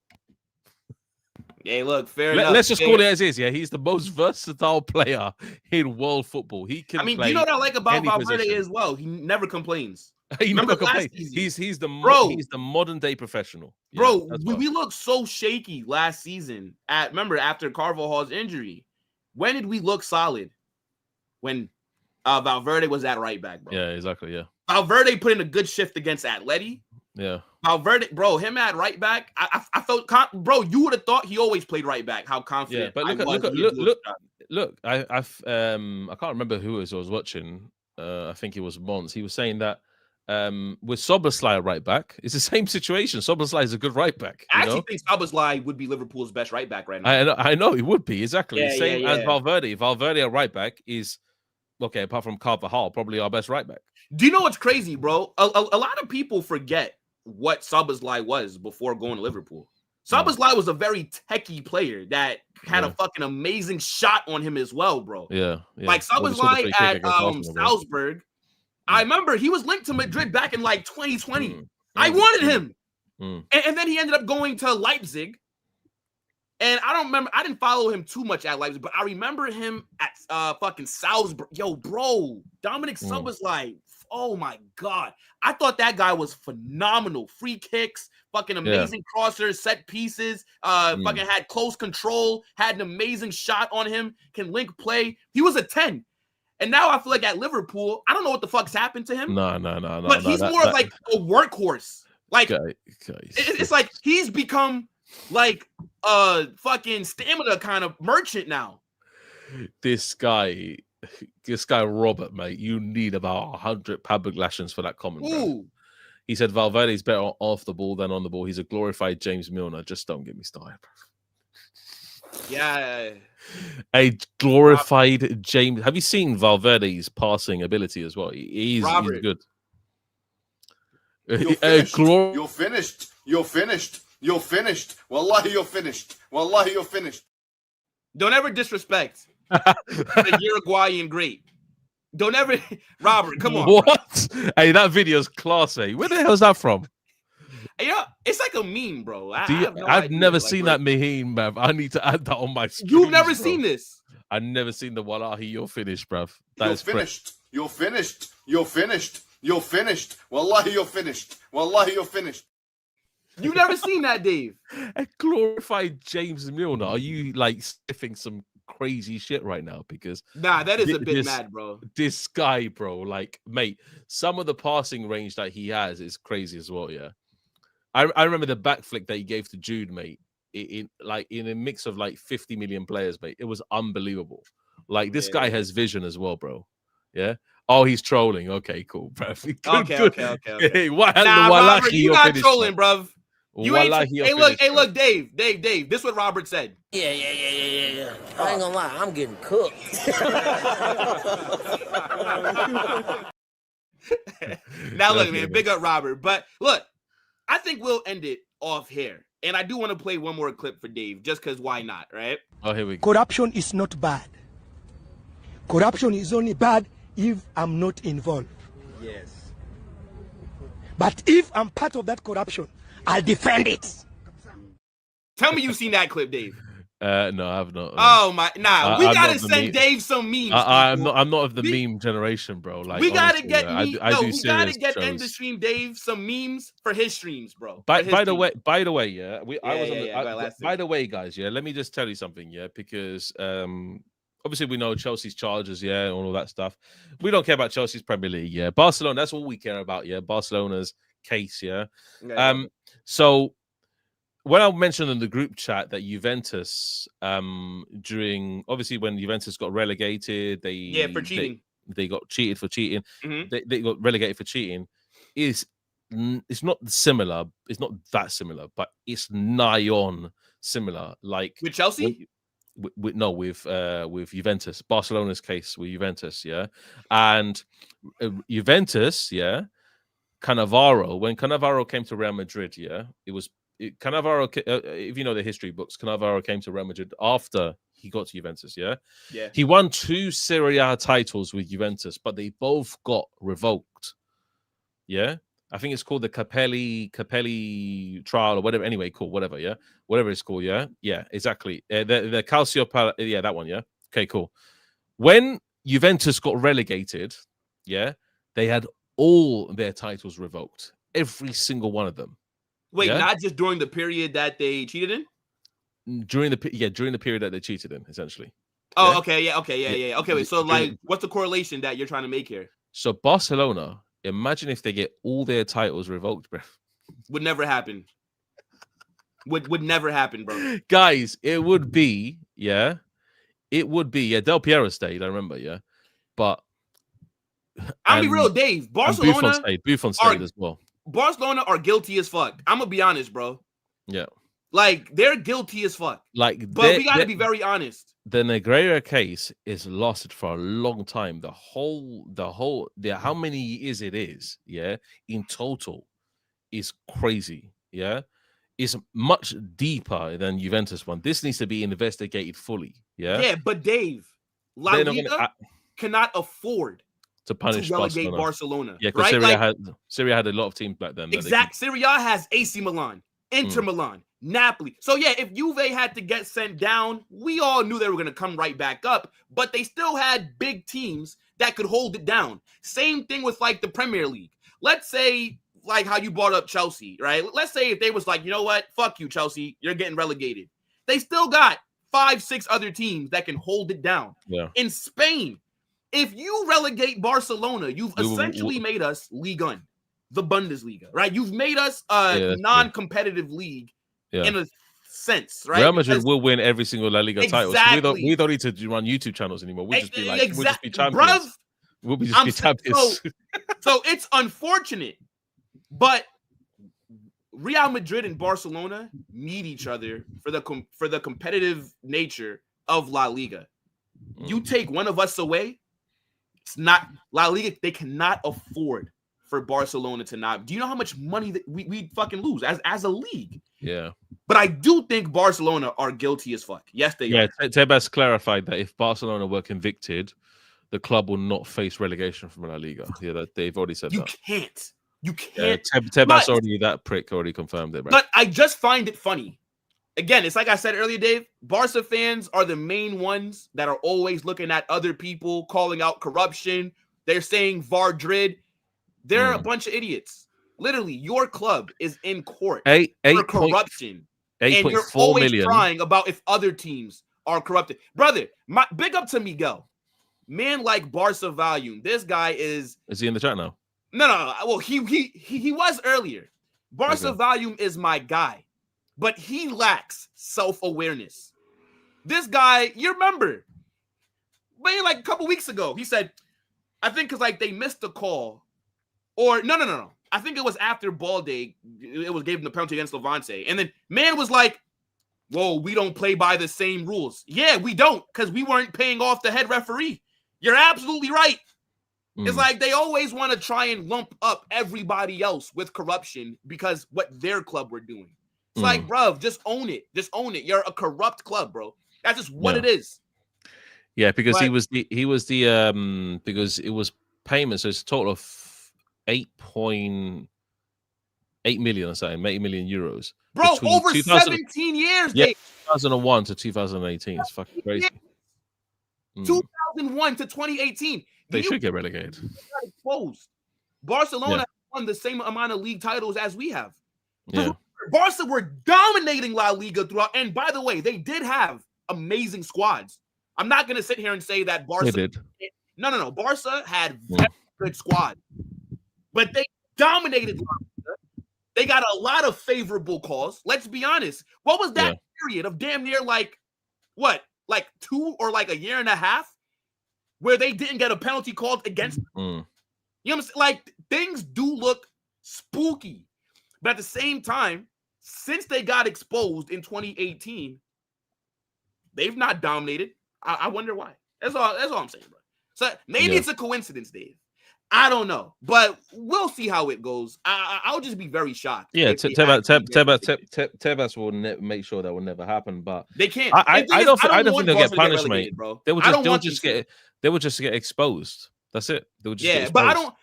Hey, look, fair enough. Let's just call it as is. He's the most versatile player in world football. He can. I mean, do you know what I like about Valverde as well? He never complains. He never complains. He's the modern day professional. Bro, we looked so shaky last season. After Carvajal's injury, when did we look solid? When Valverde was at right back, bro. Yeah, exactly. Yeah. Valverde put in a good shift against Atleti. Yeah. Valverde, bro, him at right back. I felt, bro, you would have thought he always played right back. How confident? Yeah, but look. I can't remember who it was I was watching. I think it was Mons. He was saying that with Szoboszlai at right back, it's the same situation. Szoboszlai is a good right back. I actually think Szoboszlai would be Liverpool's best right back right now. I know he would be exactly same as Valverde. Valverde at right back is okay, apart from Carvajal, probably our best right back. Do you know what's crazy, bro? A lot of people forget what Szoboszlai was before going to Liverpool. Szoboszlai was a very techie player that had a fucking amazing shot on him as well, bro. Yeah. Like Szoboszlai at Salzburg. I remember he was linked to Madrid back in like 2020. I wanted him. And then he ended up going to Leipzig. And I don't remember. I didn't follow him too much at Leipzig, but I remember him at fucking Salzburg. Yo, bro, Dominic Szoboszlai, Oh my God. I thought that guy was phenomenal. Free kicks, fucking amazing crossers, set pieces, fucking had close control, had an amazing shot on him, can link play. He was a 10. And now I feel like at Liverpool, I don't know what the fuck's happened to him. No. But he's more of like a workhorse. Like, it's like he's become like a fucking stamina kind of merchant now. This guy Robert, mate, you need about 100 public lashings for that comment, bro. He said Valverde's better off the ball than on the ball. He's a glorified James Milner. Just don't get me started, bro. Yeah. A glorified James. Have you seen Valverde's passing ability as well? He's good. You're finished. You're finished. Wallahi, you're finished. Wallahi, you're finished. Don't ever disrespect the Uruguayan great. Don't ever, Robert. Come on. What? Hey, that video's classy. Where the hell is that from? Yeah, it's like a meme, bro. I've never seen that meme, man. I need to add that on my screen. You've never seen this? I've never seen the Wallahi, you're finished, bruv. You're finished. You're finished. You're finished. You're finished. Wallahi, you're finished. Wallahi, you're finished. You've never seen that, Dave? A glorified James Milner. Are you like sniffing some crazy shit right now? Because nah, that is a bit mad, bro. This guy, bro, like, mate, some of the passing range that he has is crazy as well, yeah. I remember the back flick that he gave to Jude, mate, in a mix of like 50 million players, mate. It was unbelievable. Like, this guy has vision as well, bro. Yeah. Oh, he's trolling. Okay, cool, bro. Okay. Hey, Robert, you not trolling, bro. You ain't. Hey, look, Dave. This is what Robert said. Yeah. I ain't gonna lie, I'm getting cooked. Now look, man, big up Robert. But look, I think we'll end it off here. And I do want to play one more clip for Dave, just because why not, right? Oh, here we go. Corruption is not bad. Corruption is only bad if I'm not involved. Yes. But if I'm part of that corruption, I'll defend it. Tell me you've seen that clip, Dave. No, I have not. Oh my, nah. We gotta send Dave some memes. I'm not of the meme generation, bro. Like, we gotta get we gotta get end the stream, Dave, some memes for his streams, bro. By the way, yeah. By the way, guys, yeah. Let me just tell you something, yeah, because obviously we know Chelsea's charges, yeah, and all that stuff. We don't care about Chelsea's Premier League, yeah. Barcelona, that's all we care about, yeah. Barcelona's case, yeah. So when I mentioned in the group chat that Juventus, during obviously when Juventus got relegated, for cheating, they got cheated for cheating. Mm-hmm. They got relegated for cheating. It's not similar. It's not that similar, but it's nigh on similar. Like with Chelsea. With Juventus, Barcelona's case with Juventus, yeah, and Juventus, yeah, Cannavaro. When Cannavaro came to Real Madrid, yeah, Cannavaro. If you know the history books, Cannavaro came to Real Madrid after he got to Juventus, yeah. He won 2 Serie A titles with Juventus, but they both got revoked, yeah. I think it's called the Capelli trial or whatever. Anyway, cool, whatever, yeah, whatever it's called, yeah, exactly. The Calcio, yeah, that one, yeah. Okay, cool. When Juventus got relegated, yeah, they had all their titles revoked, every single one of them. Wait, not just during the period that they cheated in? During the period that they cheated in, essentially. Oh, yeah? Okay, yeah. Okay, wait, so like, what's the correlation that you're trying to make here? So Barcelona, imagine if they get all their titles revoked, bro. Would never happen. Would never happen, bro. Guys, it would be, yeah. Del Piero stayed, I remember, yeah. But I'll be real, Dave. Barcelona Buffon stayed as well. Barcelona are guilty as fuck. I'm gonna be honest, bro. Yeah. Like, they're guilty as fuck. Like, but we gotta be very honest. The Negreira case is lasted for a long time. The how many years it is, yeah, in total is crazy, yeah. It's much deeper than Juventus one. This needs to be investigated fully, yeah. Yeah, but Dave, La Liga cannot afford to punish Barcelona. Yeah, because Serie A had a lot of teams back then. Exact. Serie A has AC Milan, Inter Milan, Napoli. So yeah, if Juve had to get sent down, we all knew they were going to come right back up, but they still had big teams that could hold it down. Same thing with like the Premier League. Let's say like how you brought up Chelsea, right? Let's say if they was like, you know what? Fuck you, Chelsea. You're getting relegated. They still got 5-6 other teams that can hold it down. Yeah. In Spain, if you relegate Barcelona, you've essentially made us Liga 1, the Bundesliga, right? You've made us a non-competitive league in a sense, right? Real Madrid will win every single La Liga title. So we don't need to run YouTube channels anymore. We'll just be like, we'll just be champions. Bruv, we'll be just be champions. So it's unfortunate, but Real Madrid and Barcelona need each other for the competitive nature of La Liga. You take one of us away, it's not La Liga. They cannot afford for Barcelona to not. Do you know how much money that we fucking lose as a league? Yeah. But I do think Barcelona are guilty as fuck. Yes, they are. Yeah, Tebas clarified that if Barcelona were convicted, the club will not face relegation from La Liga. Yeah, that they've already said you that. You can't. Yeah, Tebas already, that prick already confirmed it. Right? But I just find it funny. Again, it's like I said earlier, Dave, Barca fans are the main ones that are always looking at other people, calling out corruption. They're saying Vardrid. They're a bunch of idiots. Literally, your club is in court for corruption. And you're always crying about if other teams are corrupted. Brother, big up to Miguel. Man like Barca Volume. This guy is he in the chat now? No. Well, he was earlier. Barca Volume is my guy. But he lacks self-awareness. This guy, you remember, maybe like a couple weeks ago, he said, I think because like they missed the call. Or no. I think it was after ball day. It was gave him the penalty against Levante. And then man was like, whoa, we don't play by the same rules. Yeah, we don't, because we weren't paying off the head referee. You're absolutely right. It's like they always want to try and lump up everybody else with corruption because what their club were doing. It's like, bro, just own it. Just own it. You're a corrupt club, bro. That's just what it is. Yeah, because because it was payment, so it's a total of 8.8 million or something, 80 million euros. Bro, over 17 years. Yeah, 2001 to 2018. It's fucking crazy. 2001 to 2018. They should get relegated. Exposed. Barcelona won the same amount of league titles as we have. Yeah. Barca were dominating La Liga throughout. And by the way, they did have amazing squads. I'm not going to sit here and say that Barca did. No. Barca had very good squad. But they dominated La Liga. They got a lot of favorable calls. Let's be honest. What was that period of damn near like 2 or like a year and a half where they didn't get a penalty called against them? You know what I'm saying? Like, things do look spooky. But at the same time, since they got exposed in 2018, they've not dominated. I wonder why. That's all I'm saying, bro. So maybe it's a coincidence, Dave. I don't know, but we'll see how it goes. I'll just be very shocked. Yeah, Tebas will make sure that will never happen, but they can't. I don't think they'll get punished, mate. Bro. They will just get exposed. That's it. They will just get exposed. But I don't.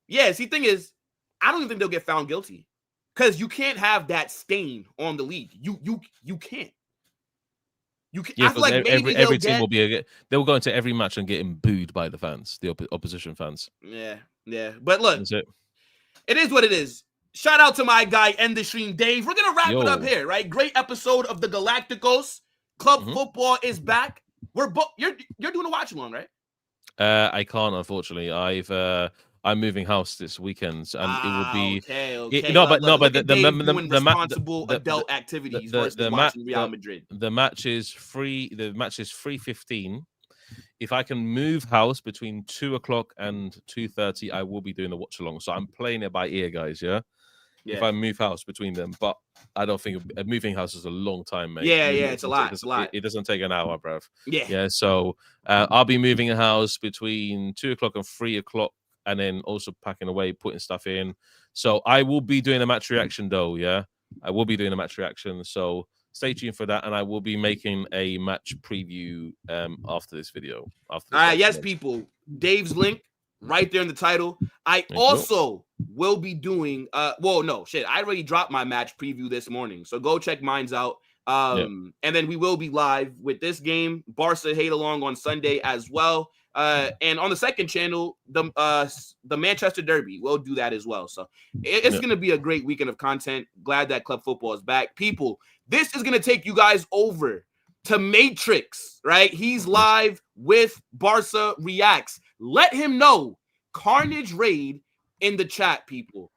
Yeah, see, thing is, I don't even think they'll get found guilty because you can't have that stain on the league. You can't. You can. Yeah, like every team will be. They will go into every match and getting booed by the fans, the opposition fans. Yeah. But look, it is what it is. Shout out to my guy, End the Stream Dave. We're gonna wrap it up here, right? Great episode of the Galacticos. Club football is back. You're doing a watch along, right? I can't, unfortunately. I'm moving house this weekend, and it will be okay. But the responsible adult activities versus watching Real Madrid. The match is free. The match is 3:15. If I can move house between 2:00 and 2:30, I will be doing the watch along. So I'm playing it by ear, guys. Yeah. If I move house between them, but I don't think moving house is a long time, mate. Yeah, it's a lot. It doesn't take an hour, bruv. Yeah. So I'll be moving a house between 2:00 and 3:00. And then also packing away, putting stuff in. So I will be doing a match reaction, though. Yeah, I will be doing a match reaction. So stay tuned for that, and I will be making a match preview after this video. Yes, people. Dave's link right there in the title. I also will be doing. I already dropped my match preview this morning, so go check mine's out. And then we will be live with this game, Barca hate along on Sunday as well. And on the second channel, the Manchester Derby, we'll do that as well. So it's going to be a great weekend of content. Glad that club football is back. People, this is going to take you guys over to Matrix, right? He's live with Barca Reacts. Let him know Carnage Raid in the chat, people.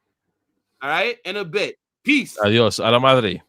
All right, in a bit. Peace. Adios. A la Madrid.